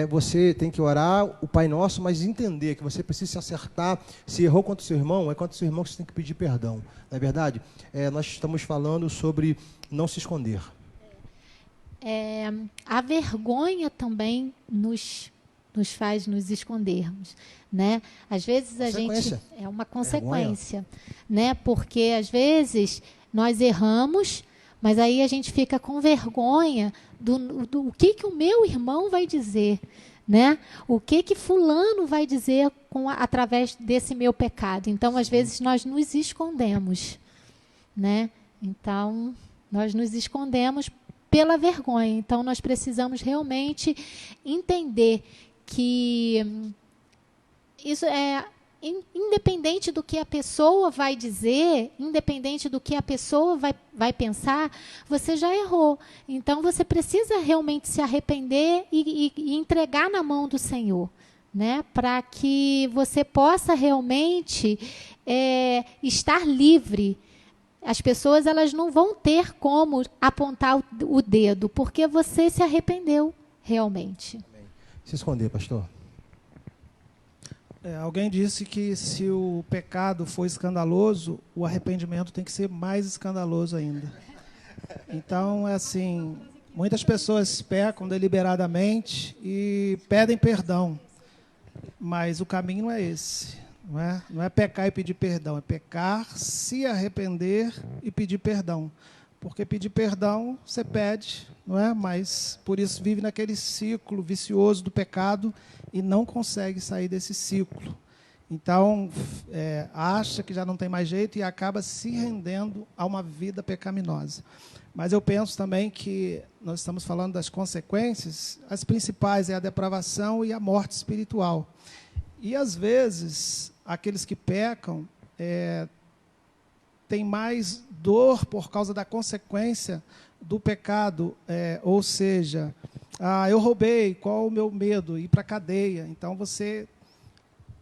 A: você tem que orar o Pai Nosso, mas entender que você precisa se acertar. Se errou contra o seu irmão, é contra o seu irmão que você tem que pedir perdão. Não é verdade? Nós estamos falando sobre não se esconder.
E: A vergonha também nos faz nos escondermos, né? Às vezes a gente é uma consequência, né? Porque às vezes nós erramos, mas aí a gente fica com vergonha do que o meu irmão vai dizer, né? O que fulano vai dizer através desse meu pecado. Então, às vezes nós nos escondemos, né? Então, nós nos escondemos pela vergonha. Então, nós precisamos realmente entender que isso é independente do que a pessoa vai dizer, independente do que a pessoa vai pensar, você já errou. Então, você precisa realmente se arrepender e entregar na mão do Senhor, né? Para que você possa realmente estar livre. As pessoas elas não vão ter como apontar o dedo, porque você se arrependeu realmente.
A: Se esconder, pastor.
D: Alguém disse que se o pecado for escandaloso, o arrependimento tem que ser mais escandaloso ainda. Então, assim, muitas pessoas pecam deliberadamente e pedem perdão, mas o caminho não é esse. Não é pecar e pedir perdão, é pecar, se arrepender e pedir perdão. Porque pedir perdão, você pede, não é? Mas por isso vive naquele ciclo vicioso do pecado e não consegue sair desse ciclo. Então, acha que já não tem mais jeito e acaba se rendendo a uma vida pecaminosa. Mas eu penso também que nós estamos falando das consequências, as principais é a depravação e a morte espiritual. E, às vezes, aqueles que pecam têm mais dor por causa da consequência do pecado, ou seja, eu roubei, qual o meu medo? Ir para a cadeia. Então,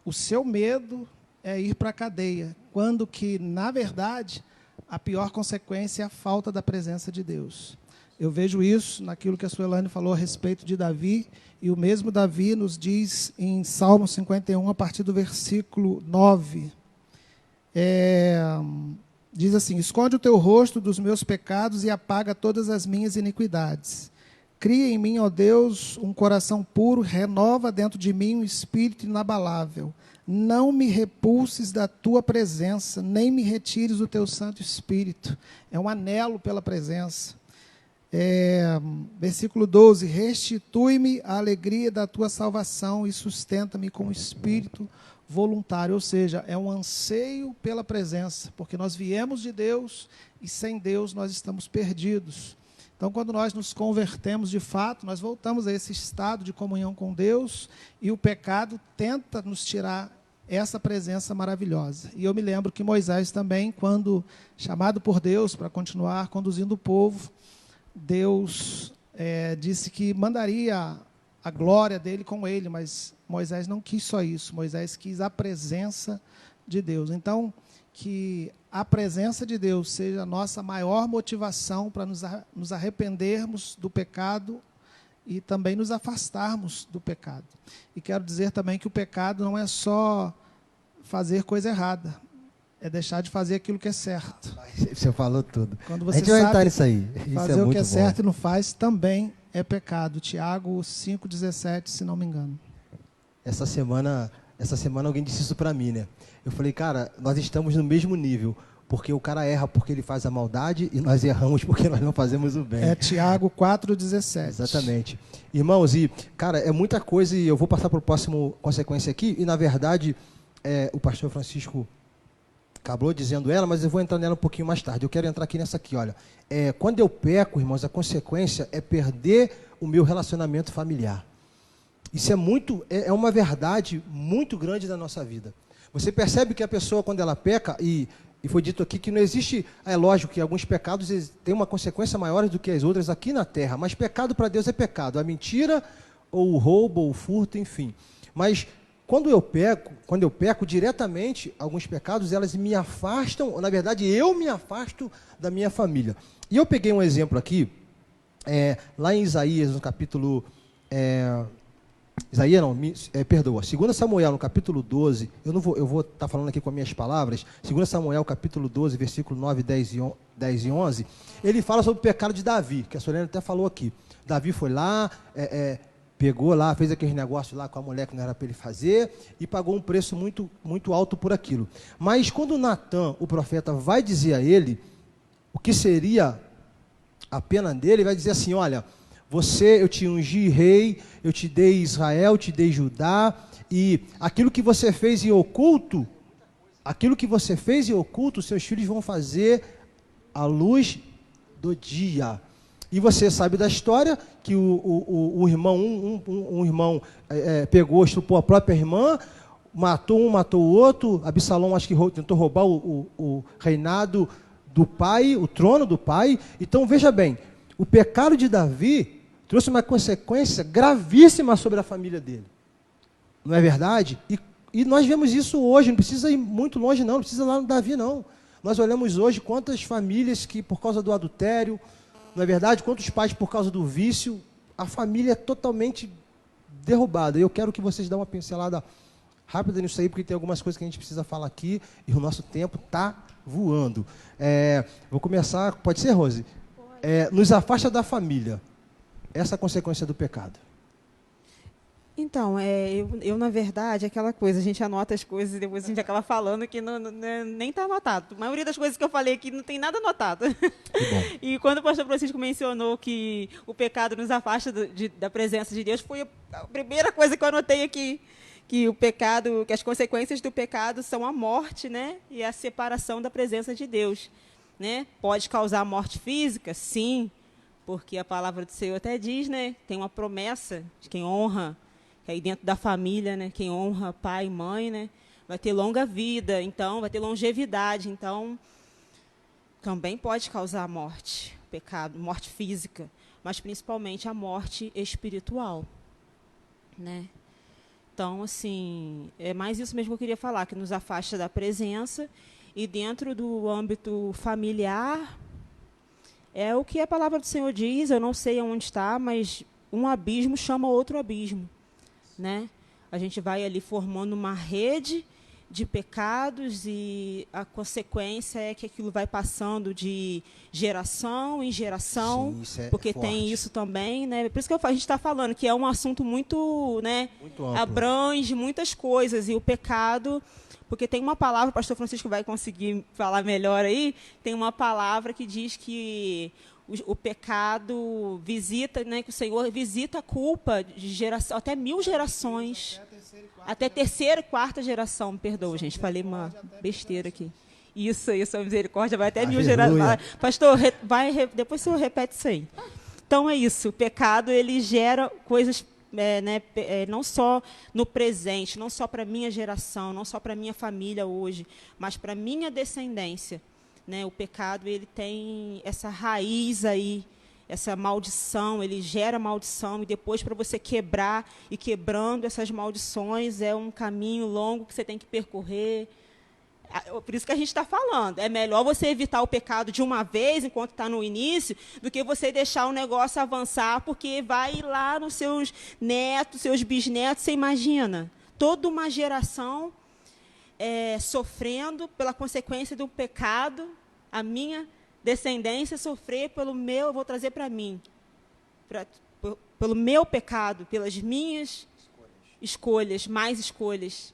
D: o seu medo é ir para a cadeia, quando que, na verdade, a pior consequência é a falta da presença de Deus. Eu vejo isso naquilo que a Suelane falou a respeito de Davi, e o mesmo Davi nos diz em Salmo 51, a partir do versículo 9. Diz assim: esconde o teu rosto dos meus pecados e apaga todas as minhas iniquidades. Cria em mim, ó Deus, um coração puro, renova dentro de mim um espírito inabalável. Não me repulses da tua presença, nem me retires o teu Santo Espírito. É um anelo pela presença. Versículo 12: restitui-me a alegria da tua salvação e sustenta-me com o espírito voluntário. Ou seja, é um anseio pela presença, porque nós viemos de Deus e sem Deus nós estamos perdidos. Então, quando nós nos convertemos de fato, nós voltamos a esse estado de comunhão com Deus, e o pecado tenta nos tirar essa presença maravilhosa. E eu me lembro que Moisés também, quando chamado por Deus para continuar conduzindo o povo, Deus disse que mandaria a glória dele com ele, mas Moisés não quis só isso, Moisés quis a presença de Deus. Então, que a presença de Deus seja a nossa maior motivação para nos arrependermos do pecado e também nos afastarmos do pecado. E quero dizer também que o pecado não é só fazer coisa errada, é deixar de fazer aquilo que é certo.
A: Você falou tudo.
D: Quando
A: A
D: você
A: gente vai entrar
D: sabe
A: nisso aí. Isso
D: fazer o que é
A: muito
D: certo
A: bom.
D: e não faz, também é pecado. Tiago 5,17, se não me engano.
A: Essa semana alguém disse isso para mim, né? Eu falei, cara, nós estamos no mesmo nível, porque o cara erra porque ele faz a maldade e nós erramos porque nós não fazemos o bem.
D: É Tiago 4,17.
A: Exatamente. Irmãos, e, cara, é muita coisa, e eu vou passar para o próximo consequência aqui, e, na verdade, o pastor Francisco acabou dizendo ela, mas eu vou entrar nela um pouquinho mais tarde. Eu quero entrar aqui nessa aqui, olha. Quando eu peco, irmãos, a consequência é perder o meu relacionamento familiar. Isso é uma verdade muito grande da nossa vida. Você percebe que a pessoa, quando ela peca, e foi dito aqui que não existe, é lógico que alguns pecados têm uma consequência maior do que as outras aqui na terra, mas pecado para Deus é pecado, a mentira, ou o roubo, ou o furto, enfim. Mas quando eu peco diretamente, alguns pecados, elas me afastam, ou, na verdade, eu me afasto da minha família. E eu peguei um exemplo aqui, lá em Isaías, no capítulo... Isaías não, perdoa, 2 Samuel, no capítulo 12, eu vou estar falando aqui com as minhas palavras, 2 Samuel, capítulo 12, versículo 9, 10 e 11, ele fala sobre o pecado de Davi, que a Solene até falou aqui. Davi foi lá, pegou lá, fez aquele negócio lá com a mulher que não era para ele fazer, e pagou um preço muito, muito alto por aquilo. Mas quando Natã, o profeta, vai dizer a ele o que seria a pena dele, vai dizer assim, olha... eu te ungi rei, eu te dei Israel, te dei Judá, e aquilo que você fez em oculto, seus filhos vão fazer à luz do dia. E você sabe da história que um irmão pegou, estrupou a própria irmã, matou o outro. Absalão acho que tentou roubar o reinado do pai, o trono do pai. Então veja bem, o pecado de Davi trouxe uma consequência gravíssima sobre a família dele. Não é verdade? E nós vemos isso hoje, não precisa ir muito longe não precisa ir lá no Davi não. Nós olhamos hoje quantas famílias que por causa do adultério, não é verdade? Quantos pais por causa do vício, a família é totalmente derrubada. Eu quero que vocês dêem uma pincelada rápida nisso aí, porque tem algumas coisas que a gente precisa falar aqui e o nosso tempo está voando. Vou começar, pode ser, Rose? Nos afasta da família. Essa é a consequência do pecado.
B: Então, eu, na verdade, aquela coisa, a gente anota as coisas e depois a gente acaba falando que nem está anotado. A maioria das coisas que eu falei aqui não tem nada anotado.
A: Que bom.
B: E quando o pastor Francisco mencionou que o pecado nos afasta da presença de Deus, foi a primeira coisa que eu anotei aqui, que o pecado, que as consequências do pecado são a morte, né? E a separação da presença de Deus, né? Pode causar morte física? Sim, porque a palavra do Senhor até diz, né? Tem uma promessa de quem honra, que aí dentro da família, né? Quem honra pai e mãe, né? Vai ter longa vida, então vai ter longevidade, então também pode causar morte, pecado, morte física, mas principalmente a morte espiritual, né? Então, assim, é mais isso mesmo que eu queria falar, que nos afasta da presença, e dentro do âmbito familiar, é o que a palavra do Senhor diz, eu não sei onde está, mas um abismo chama outro abismo, né? A gente vai ali formando uma rede de pecados e a consequência é que aquilo vai passando de geração em geração.
A: Sim, isso é
B: porque
A: forte.
B: tem isso também, né? Por isso que a gente está falando que é um assunto muito, né,
A: Muito amplo.
B: abrange muitas coisas, e o pecado, porque tem uma palavra, o pastor Francisco vai conseguir falar melhor aí, tem uma palavra que diz que o pecado visita, né, que o Senhor visita a culpa de geração, até 1000 gerações. Até terceira e quarta geração, me perdoa, gente, falei uma besteira aqui. Isso, a misericórdia vai até 1000 gerações. Pastor, depois o senhor repete isso aí. Então é isso, o pecado ele gera coisas, não só no presente, não só para a minha geração, não só para a minha família hoje, mas para a minha descendência. Né? O pecado ele tem essa raiz aí, essa maldição, ele gera maldição, e depois para você quebrar, e quebrando essas maldições, é um caminho longo que você tem que percorrer. Por isso que a gente está falando, é melhor você evitar o pecado de uma vez, enquanto está no início, do que você deixar o negócio avançar, porque vai lá nos seus netos, seus bisnetos, você imagina, toda uma geração sofrendo pela consequência do pecado, a minha descendência sofrer pelo meu, eu vou trazer para mim, pelo meu pecado, pelas minhas escolhas, mais escolhas.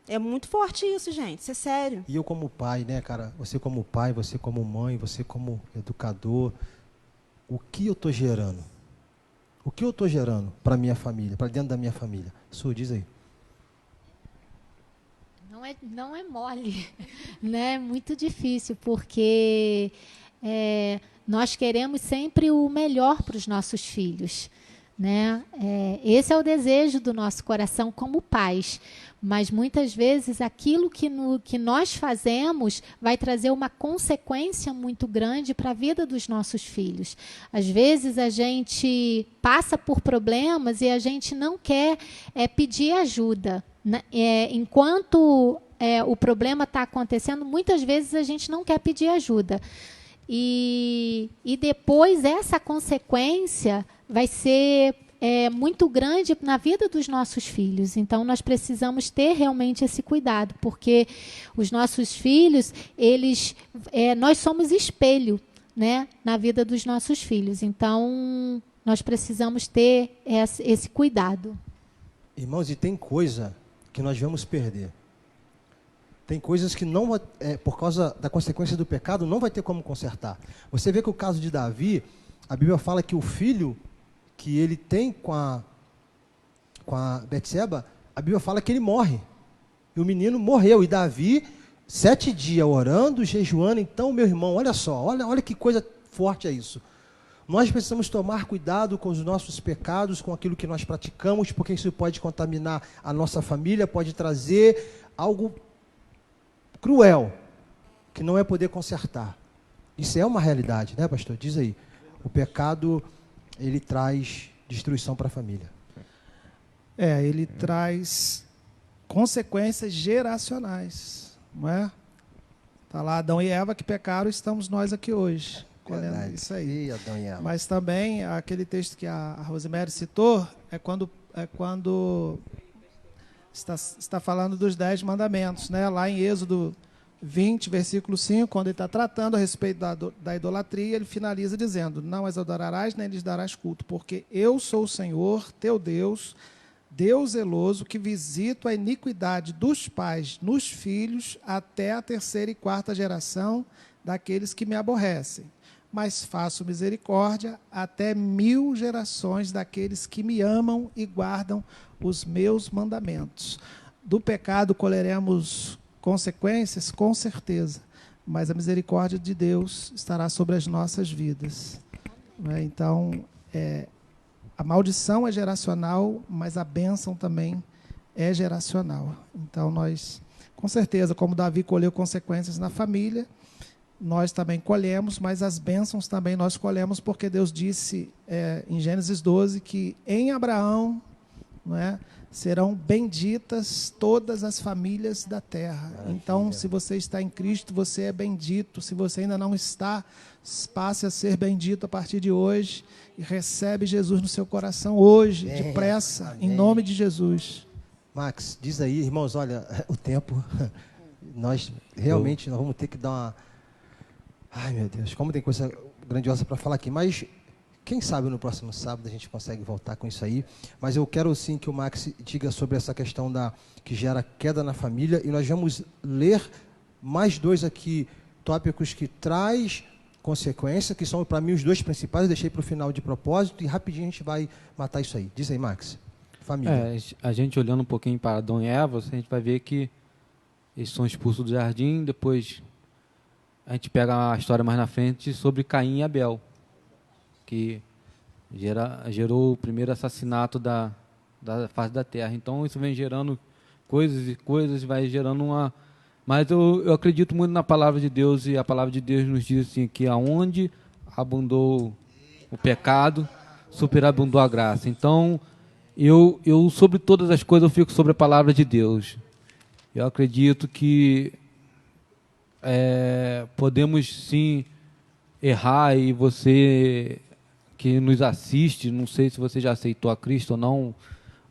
B: É muito forte isso, gente, isso é sério.
A: E eu como pai, né, cara, você como pai, você como mãe, você como educador, o que eu estou gerando? O que eu estou gerando para a minha família, para dentro da minha família? O senhor diz aí.
E: Não é mole, né? É muito difícil, porque nós queremos sempre o melhor para os nossos filhos, né? Esse é o desejo do nosso coração como pais, mas muitas vezes aquilo que nós fazemos vai trazer uma consequência muito grande para a vida dos nossos filhos. Às vezes a gente passa por problemas e a gente não quer pedir ajuda. Enquanto o problema está acontecendo, muitas vezes a gente não quer pedir ajuda. E depois essa consequência vai ser muito grande na vida dos nossos filhos. Então, nós precisamos ter realmente esse cuidado, porque os nossos filhos, nós somos espelho, né, na vida dos nossos filhos. Então, nós precisamos ter esse cuidado.
A: Irmãos, e tem coisa que nós vamos perder. Tem coisas que não, por causa da consequência do pecado, não vai ter como consertar. Você vê que o caso de Davi, a Bíblia fala que o filho que ele tem com a Betseba, a Bíblia fala que ele morre. E o menino morreu. E Davi, 7 dias orando, jejuando. Então, meu irmão, olha só, olha que coisa forte é isso. Nós precisamos tomar cuidado com os nossos pecados, com aquilo que nós praticamos, porque isso pode contaminar a nossa família, pode trazer algo cruel, que não é poder consertar. Isso é uma realidade, né, pastor? Diz aí. O pecado, ele traz destruição para a família.
D: Ele traz consequências geracionais, não é? Está lá Adão e Eva que pecaram, estamos nós aqui hoje.
A: Verdade.
D: Isso aí.
A: E Adão e Eva.
D: Mas também, aquele texto que a Rosemary citou, é quando está falando dos 10 mandamentos, né? Lá em Êxodo 20, versículo 5, quando ele está tratando a respeito da idolatria, ele finaliza dizendo: não as adorarás, nem lhes darás culto, porque eu sou o Senhor, teu Deus, Deus zeloso, que visito a iniquidade dos pais nos filhos até a 3ª e 4ª geração daqueles que me aborrecem. Mas faço misericórdia até 1000 gerações daqueles que me amam e guardam os meus mandamentos. Do pecado colheremos consequências, com certeza, mas a misericórdia de Deus estará sobre as nossas vidas. Então, a maldição é geracional, mas a bênção também é geracional. Então, nós, com certeza, como Davi colheu consequências na família, nós também colhemos, mas as bênçãos também nós colhemos, porque Deus disse em Gênesis 12 que em Abraão, não é, serão benditas todas as famílias da terra. Maravilha. Então, se você está em Cristo, você é bendito. Se você ainda não está, passe a ser bendito a partir de hoje e recebe Jesus no seu coração hoje, depressa, amém, em nome de Jesus.
A: Max, diz aí, irmãos, olha, o tempo, nós realmente nós vamos ter que dar uma... Ai, meu Deus, como tem coisa grandiosa para falar aqui, mas quem sabe no próximo sábado a gente consegue voltar com isso aí. Mas eu quero sim que o Max diga sobre essa questão que gera queda na família, e nós vamos ler mais dois aqui, tópicos que traz consequência, que são para mim os dois principais, eu deixei para o final de propósito, e rapidinho a gente vai matar isso aí. Diz aí, Max. Família.
C: A gente olhando um pouquinho para Adão e Eva, a gente vai ver que eles são expulsos do jardim, depois a gente pega a história mais na frente sobre Caim e Abel, que gerou o primeiro assassinato da face da terra. Então isso vem gerando coisas e coisas, vai gerando uma... Mas eu acredito muito na palavra de Deus, e a palavra de Deus nos diz assim, que aonde abundou o pecado, superabundou a graça. Então, eu sobre todas as coisas, eu fico sobre a palavra de Deus. Eu acredito que podemos sim errar, e você que nos assiste, não sei se você já aceitou a Cristo ou não,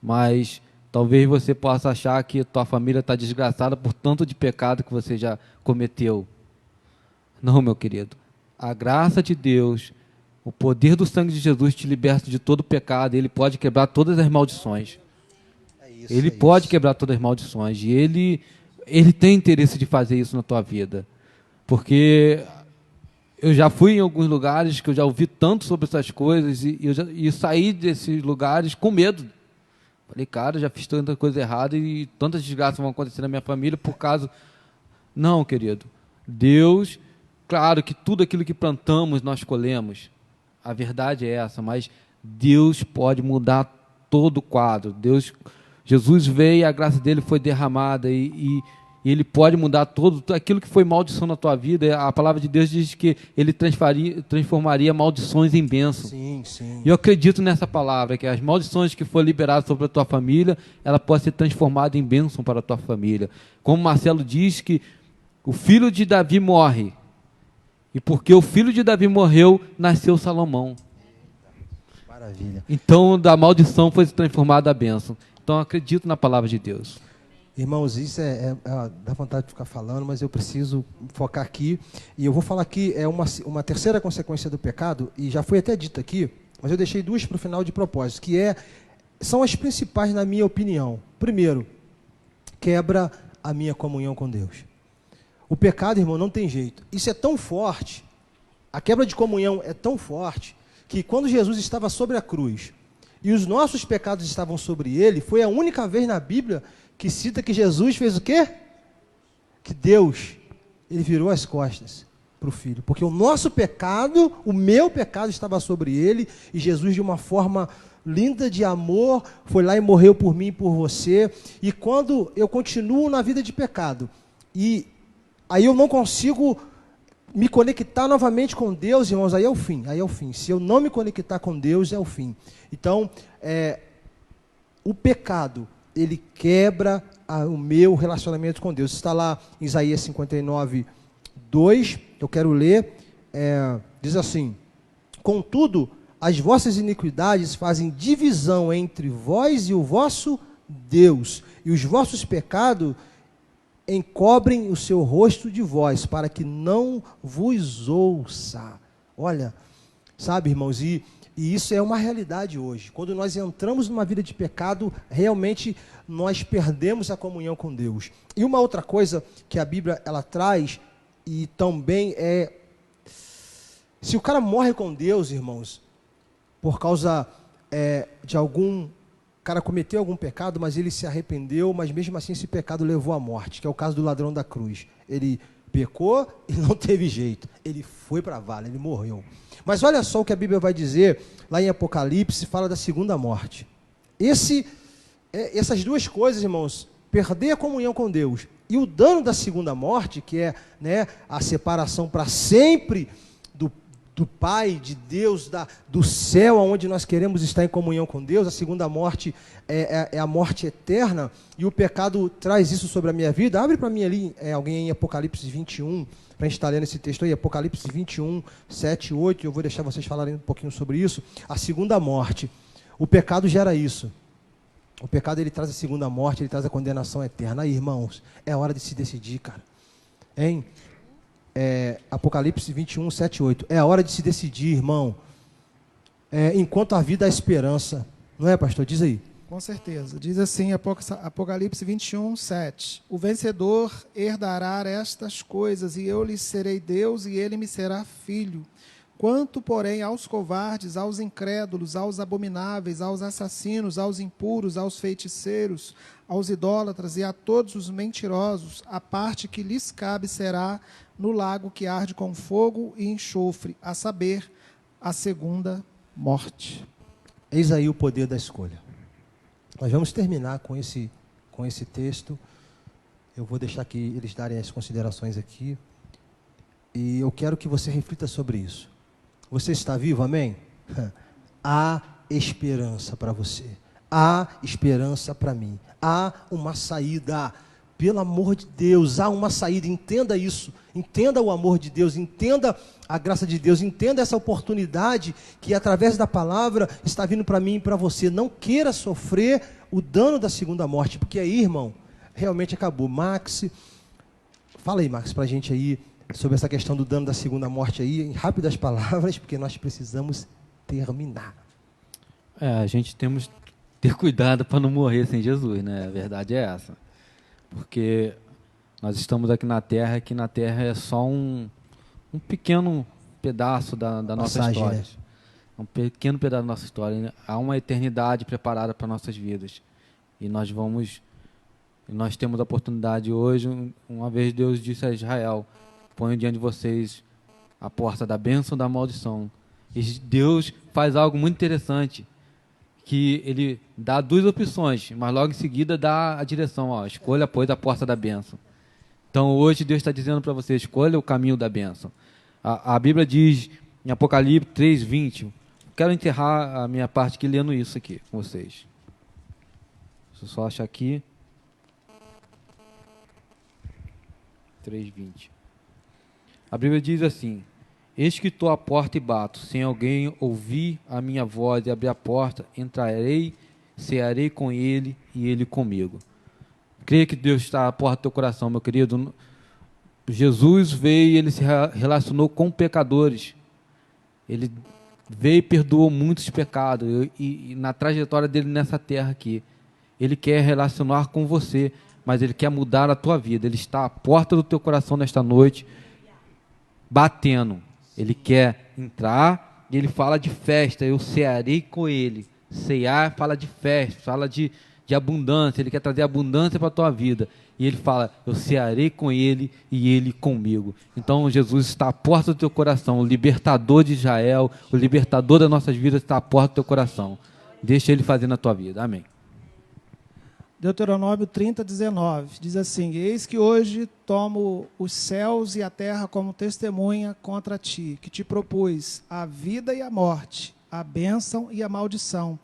C: mas talvez você possa achar que a tua família está desgraçada por tanto de pecado que você já cometeu. Não, meu querido. A graça de Deus, o poder do sangue de Jesus te liberta de todo pecado. Ele pode quebrar todas as maldições. Ele pode quebrar todas as maldições. E ele tem interesse de fazer isso na tua vida. Porque eu já fui em alguns lugares que eu já ouvi tanto sobre essas coisas, e saí desses lugares com medo. Falei, cara, já fiz tanta coisa errada e tantas desgraças vão acontecer na minha família por causa... Não, querido. Deus, claro que tudo aquilo que plantamos nós colhemos. A verdade é essa, mas Deus pode mudar todo o quadro. Jesus veio e a graça dele foi derramada, e ele pode mudar tudo aquilo que foi maldição na tua vida. A palavra de Deus diz que ele transformaria maldições em bênção.
A: Sim, sim.
C: E eu acredito nessa palavra, que as maldições que foram liberadas sobre a tua família, ela pode ser transformada em bênção para a tua família. Como Marcelo diz, que o filho de Davi morre, e porque o filho de Davi morreu, nasceu Salomão.
A: Maravilha.
C: Então, da maldição foi se transformada a bênção. Então, eu acredito na palavra de Deus.
A: Irmãos, isso dá vontade de ficar falando, mas eu preciso focar aqui. E eu vou falar aqui, uma terceira consequência do pecado, e já foi até dito aqui, mas eu deixei duas para o final de propósito, que são as principais na minha opinião. Primeiro, quebra a minha comunhão com Deus. O pecado, irmão, não tem jeito. Isso é tão forte, a quebra de comunhão é tão forte, que quando Jesus estava sobre a cruz, e os nossos pecados estavam sobre ele, foi a única vez na Bíblia que cita que Jesus fez o quê? Que Deus, ele virou as costas para o Filho. Porque o nosso pecado, o meu pecado estava sobre ele, e Jesus, de uma forma linda de amor, foi lá e morreu por mim e por você. E quando eu continuo na vida de pecado, e aí eu não consigo me conectar novamente com Deus, irmãos, aí é o fim. Se eu não me conectar com Deus, é o fim. Então, o pecado, ele quebra o meu relacionamento com Deus. Está lá em Isaías 59, 2, eu quero ler, diz assim: contudo, as vossas iniquidades fazem divisão entre vós e o vosso Deus, e os vossos pecados encobrem o seu rosto de vós, para que não vos ouça. Olha, sabe, irmãos, e isso é uma realidade hoje. Quando nós entramos numa vida de pecado, realmente nós perdemos a comunhão com Deus. E uma outra coisa que a Bíblia ela traz, e também se o cara morre com Deus, irmãos, por causa de algum cara cometeu algum pecado, mas ele se arrependeu, mas mesmo assim esse pecado levou à morte, que é o caso do ladrão da cruz. Ele pecou e não teve jeito. Ele foi para a vala, ele morreu. Mas olha só o que a Bíblia vai dizer, lá em Apocalipse, fala da segunda morte. Essas duas coisas, irmãos, perder a comunhão com Deus e o dano da segunda morte, que é, né, a separação para sempre do Pai, de Deus, do céu, onde nós queremos estar em comunhão com Deus. A segunda morte é a morte eterna, e o pecado traz isso sobre a minha vida. Abre para mim ali, alguém em Apocalipse 21, para a gente estar lendo esse texto aí, Apocalipse 21, 7 e 8, eu vou deixar vocês falarem um pouquinho sobre isso. A segunda morte, o pecado gera isso. O pecado, ele traz a segunda morte, ele traz a condenação eterna. Aí, irmãos, é hora de se decidir, cara. Hein? Apocalipse 21, 7 e 8. É a hora de se decidir, irmão. Enquanto a vida há esperança. Não é, pastor? Diz aí.
D: Com certeza. Diz assim, Apocalipse 21, 7. O vencedor herdará estas coisas, e eu lhe serei Deus, e ele me será filho. Quanto, porém, aos covardes, aos incrédulos, aos abomináveis, aos assassinos, aos impuros, aos feiticeiros, aos idólatras e a todos os mentirosos, a parte que lhes cabe será no lago que arde com fogo e enxofre, a saber, a segunda morte.
A: Eis aí o poder da escolha. Nós vamos terminar com esse texto. Eu vou deixar que eles darem as considerações aqui. E eu quero que você reflita sobre isso. Você está vivo, amém? Há esperança para você. Há esperança para mim. Há uma saída. Pelo amor de Deus, há uma saída. Entenda isso. Entenda o amor de Deus. Entenda a graça de Deus. Entenda essa oportunidade que através da palavra está vindo para mim e para você. Não queira sofrer o dano da segunda morte, porque aí, irmão, realmente acabou. Max, fala aí, Max, para a gente aí sobre essa questão do dano da segunda morte aí, em rápidas palavras, porque nós precisamos terminar.
C: A gente temos que ter cuidado para não morrer sem Jesus, né? A verdade é essa. Porque nós estamos aqui na Terra, que na Terra é só um pequeno pedaço da nossa história. Né? Um pequeno pedaço da nossa história. Né? Há uma eternidade preparada para nossas vidas. E nós temos a oportunidade hoje, uma vez Deus disse a Israel: ponho diante de vocês a porta da bênção e da maldição. E Deus faz algo muito interessante, que ele dá duas opções, mas logo em seguida dá a direção, escolha, pois, a porta da bênção. Então, hoje, Deus está dizendo para você, escolha o caminho da bênção. A Bíblia diz, em Apocalipse 3:20, quero encerrar a minha parte aqui lendo isso aqui com vocês. Deixa eu só achar aqui. 3:20. A Bíblia diz assim: eis que estou à porta e bato. Se alguém ouvir a minha voz e abrir a porta, entrarei, cearei com ele e ele comigo. Creia que Deus está à porta do teu coração, meu querido. Jesus veio e ele se relacionou com pecadores. Ele veio e perdoou muitos pecados. E na trajetória dele nessa terra aqui, ele quer relacionar com você, mas ele quer mudar a tua vida. Ele está à porta do teu coração nesta noite, batendo. Ele quer entrar e ele fala de festa. Eu cearei com ele. Cear fala de festa, fala de abundância. Ele quer trazer abundância para a tua vida. E ele fala: eu cearei com ele e ele comigo. Então Jesus está à porta do teu coração. O libertador de Israel, o libertador das nossas vidas está à porta do teu coração. Deixa ele fazer na tua vida. Amém.
D: Deuteronômio 30, 19, diz assim: eis que hoje tomo os céus e a terra como testemunha contra ti, que te propus a vida e a morte, a bênção e a maldição.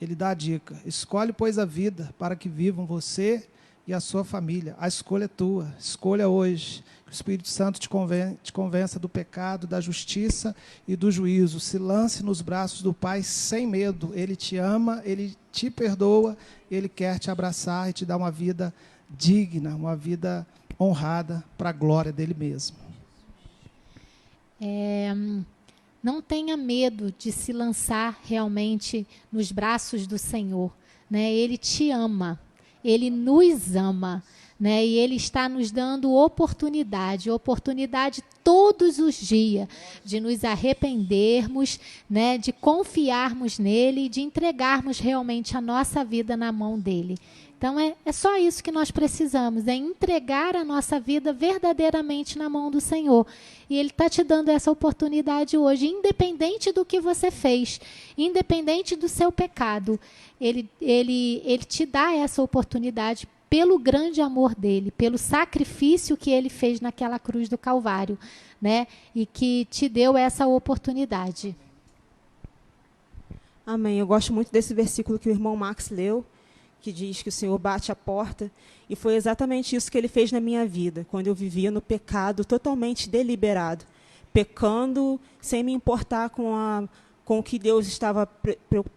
D: Ele dá a dica: escolhe, pois, a vida, para que vivam você e a sua família. A escolha é tua, escolha hoje. Que o Espírito Santo te convença do pecado, da justiça e do juízo. Se lance nos braços do Pai sem medo. Ele te ama, Ele te perdoa, Ele quer te abraçar e te dar uma vida digna, uma vida honrada para a glória dEle mesmo.
E: Não tenha medo de se lançar realmente nos braços do Senhor, né? Ele te ama, Ele nos ama, né? E Ele está nos dando oportunidade todos os dias de nos arrependermos, né? De confiarmos nele e de entregarmos realmente a nossa vida na mão dele. Então, é só isso que nós precisamos, é entregar a nossa vida verdadeiramente na mão do Senhor. E Ele está te dando essa oportunidade hoje, independente do que você fez, independente do seu pecado. Ele te dá essa oportunidade pelo grande amor dele, pelo sacrifício que ele fez naquela cruz do Calvário, né? E que te deu essa oportunidade.
B: Amém. Eu gosto muito desse versículo que o irmão Max leu, que diz que o Senhor bate a porta, e foi exatamente isso que ele fez na minha vida, quando eu vivia no pecado totalmente deliberado, pecando sem me importar com o que Deus estava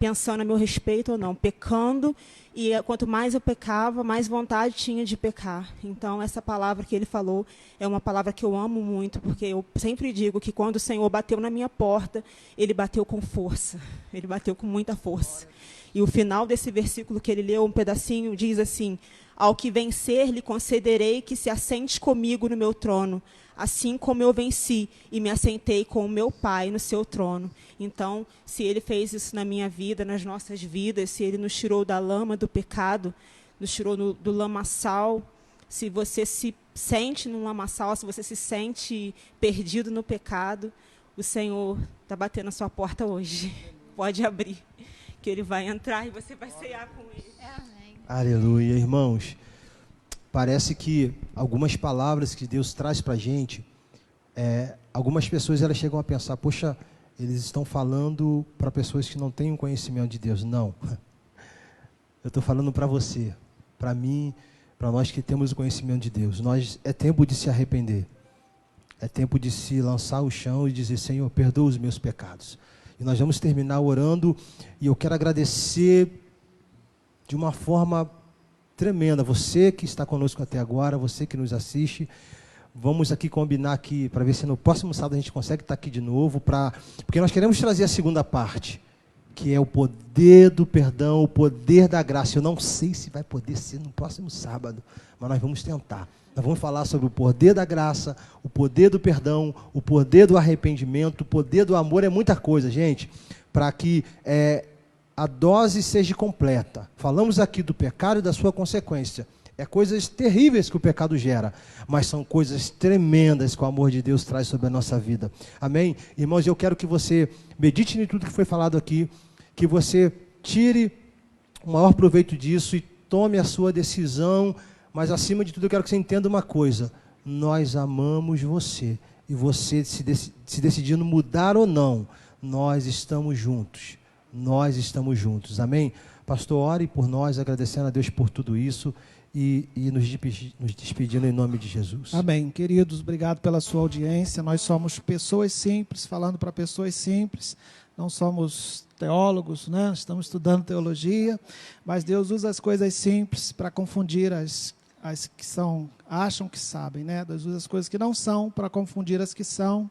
B: pensando a meu respeito ou não, pecando, e quanto mais eu pecava, mais vontade tinha de pecar. Então, essa palavra que ele falou é uma palavra que eu amo muito, porque eu sempre digo que quando o Senhor bateu na minha porta, ele bateu com força, ele bateu com muita força. E o final desse versículo que ele leu, um pedacinho, diz assim: ao que vencer, lhe concederei que se assente comigo no meu trono, assim como eu venci e me assentei com o meu Pai no seu trono. Então, se ele fez isso na minha vida, nas nossas vidas, se ele nos tirou da lama do pecado, nos tirou do lamaçal, se você se sente num lamaçal, se você se sente perdido no pecado, o Senhor está batendo a sua porta hoje. Pode abrir, que ele vai entrar e você vai ceiar com ele.
E: Amém.
A: Aleluia, irmãos. Parece que algumas palavras que Deus traz para a gente, algumas pessoas elas chegam a pensar, poxa, eles estão falando para pessoas que não têm um conhecimento de Deus. Não. Eu estou falando para você, para mim, para nós que temos o conhecimento de Deus. É tempo de se arrepender. É tempo de se lançar ao chão e dizer: Senhor, perdoa os meus pecados. E nós vamos terminar orando, e eu quero agradecer de uma forma tremenda, você que está conosco até agora, você que nos assiste. Vamos aqui combinar aqui, para ver se no próximo sábado a gente consegue estar aqui de novo, porque nós queremos trazer a segunda parte, que é o poder do perdão, o poder da graça. Eu não sei se vai poder ser no próximo sábado, mas nós vamos tentar. Nós vamos falar sobre o poder da graça, o poder do perdão, o poder do arrependimento, o poder do amor. É muita coisa, gente, para que a dose seja completa. Falamos aqui do pecado e da sua consequência. Coisas terríveis que o pecado gera, mas são coisas tremendas que o amor de Deus traz sobre a nossa vida. Amém? Irmãos, eu quero que você medite em tudo que foi falado aqui, que você tire o maior proveito disso e tome a sua decisão, mas acima de tudo eu quero que você entenda uma coisa: nós amamos você, e você se decidindo mudar ou não, nós estamos juntos. Nós estamos juntos. Amém? Pastor, ore por nós, agradecendo a Deus por tudo isso e nos despedindo em nome de Jesus.
D: Amém. Queridos, obrigado pela sua audiência. Nós somos pessoas simples, falando para pessoas simples. Não somos teólogos, né? Estamos estudando teologia, mas Deus usa as coisas simples para confundir as que acham que sabem, né? Deus usa as coisas que não são para confundir as que são.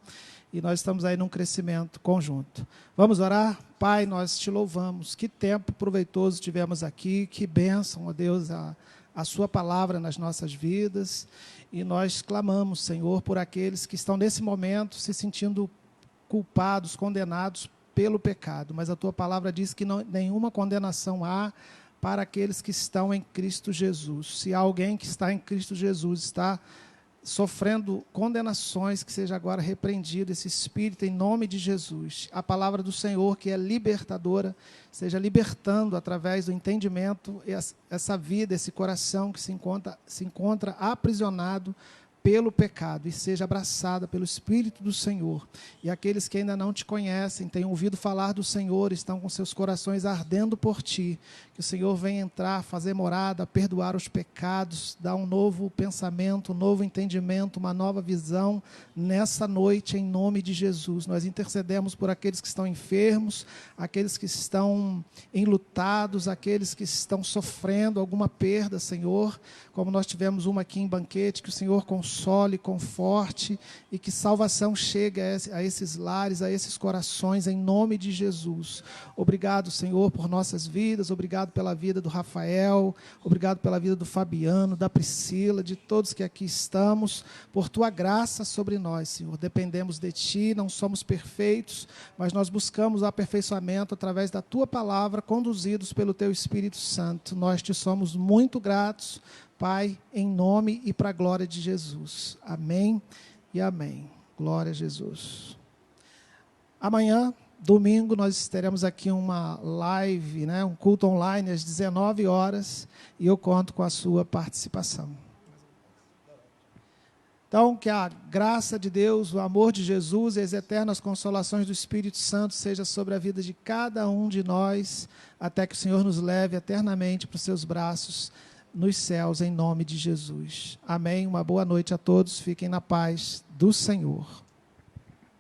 D: E nós estamos aí num crescimento conjunto. Vamos orar? Pai, nós te louvamos. Que tempo proveitoso tivemos aqui. Que bênção, ó Deus, a sua palavra nas nossas vidas. E nós clamamos, Senhor, por aqueles que estão nesse momento se sentindo culpados, condenados pelo pecado. Mas a tua palavra diz que nenhuma condenação há para aqueles que estão em Cristo Jesus. Se há alguém que está em Cristo Jesus, está sofrendo condenações, que seja agora repreendido esse espírito em nome de Jesus. A palavra do Senhor, que é libertadora, seja libertando através do entendimento essa vida, esse coração que se encontra aprisionado pelo pecado, e seja abraçada pelo Espírito do Senhor. E aqueles que ainda não te conhecem, têm ouvido falar do Senhor, estão com seus corações ardendo por ti, que o Senhor venha entrar, fazer morada, perdoar os pecados, dar um novo pensamento, um novo entendimento, uma nova visão nessa noite, em nome de Jesus. Nós intercedemos por aqueles que estão enfermos, aqueles que estão enlutados, aqueles que estão sofrendo alguma perda, Senhor, como nós tivemos uma aqui em Banquete, que o Senhor consola console, conforte e que salvação chegue a esses lares, a esses corações, em nome de Jesus. Obrigado, Senhor, por nossas vidas, obrigado pela vida do Rafael, obrigado pela vida do Fabiano, da Priscila, de todos que aqui estamos, por tua graça sobre nós, Senhor. Dependemos de ti, não somos perfeitos, mas nós buscamos o aperfeiçoamento através da tua palavra, conduzidos pelo teu Espírito Santo. Nós te somos muito gratos, Pai, em nome e para a glória de Jesus. Amém e amém. Glória a Jesus. Amanhã, domingo, nós teremos aqui uma live, né, um culto online às 19 horas, e eu conto com a sua participação. Então, que a graça de Deus, o amor de Jesus e as eternas consolações do Espírito Santo seja sobre a vida de cada um de nós, até que o Senhor nos leve eternamente para os seus braços nos céus, em nome de Jesus. Amém. Uma boa noite a todos. Fiquem na paz do Senhor.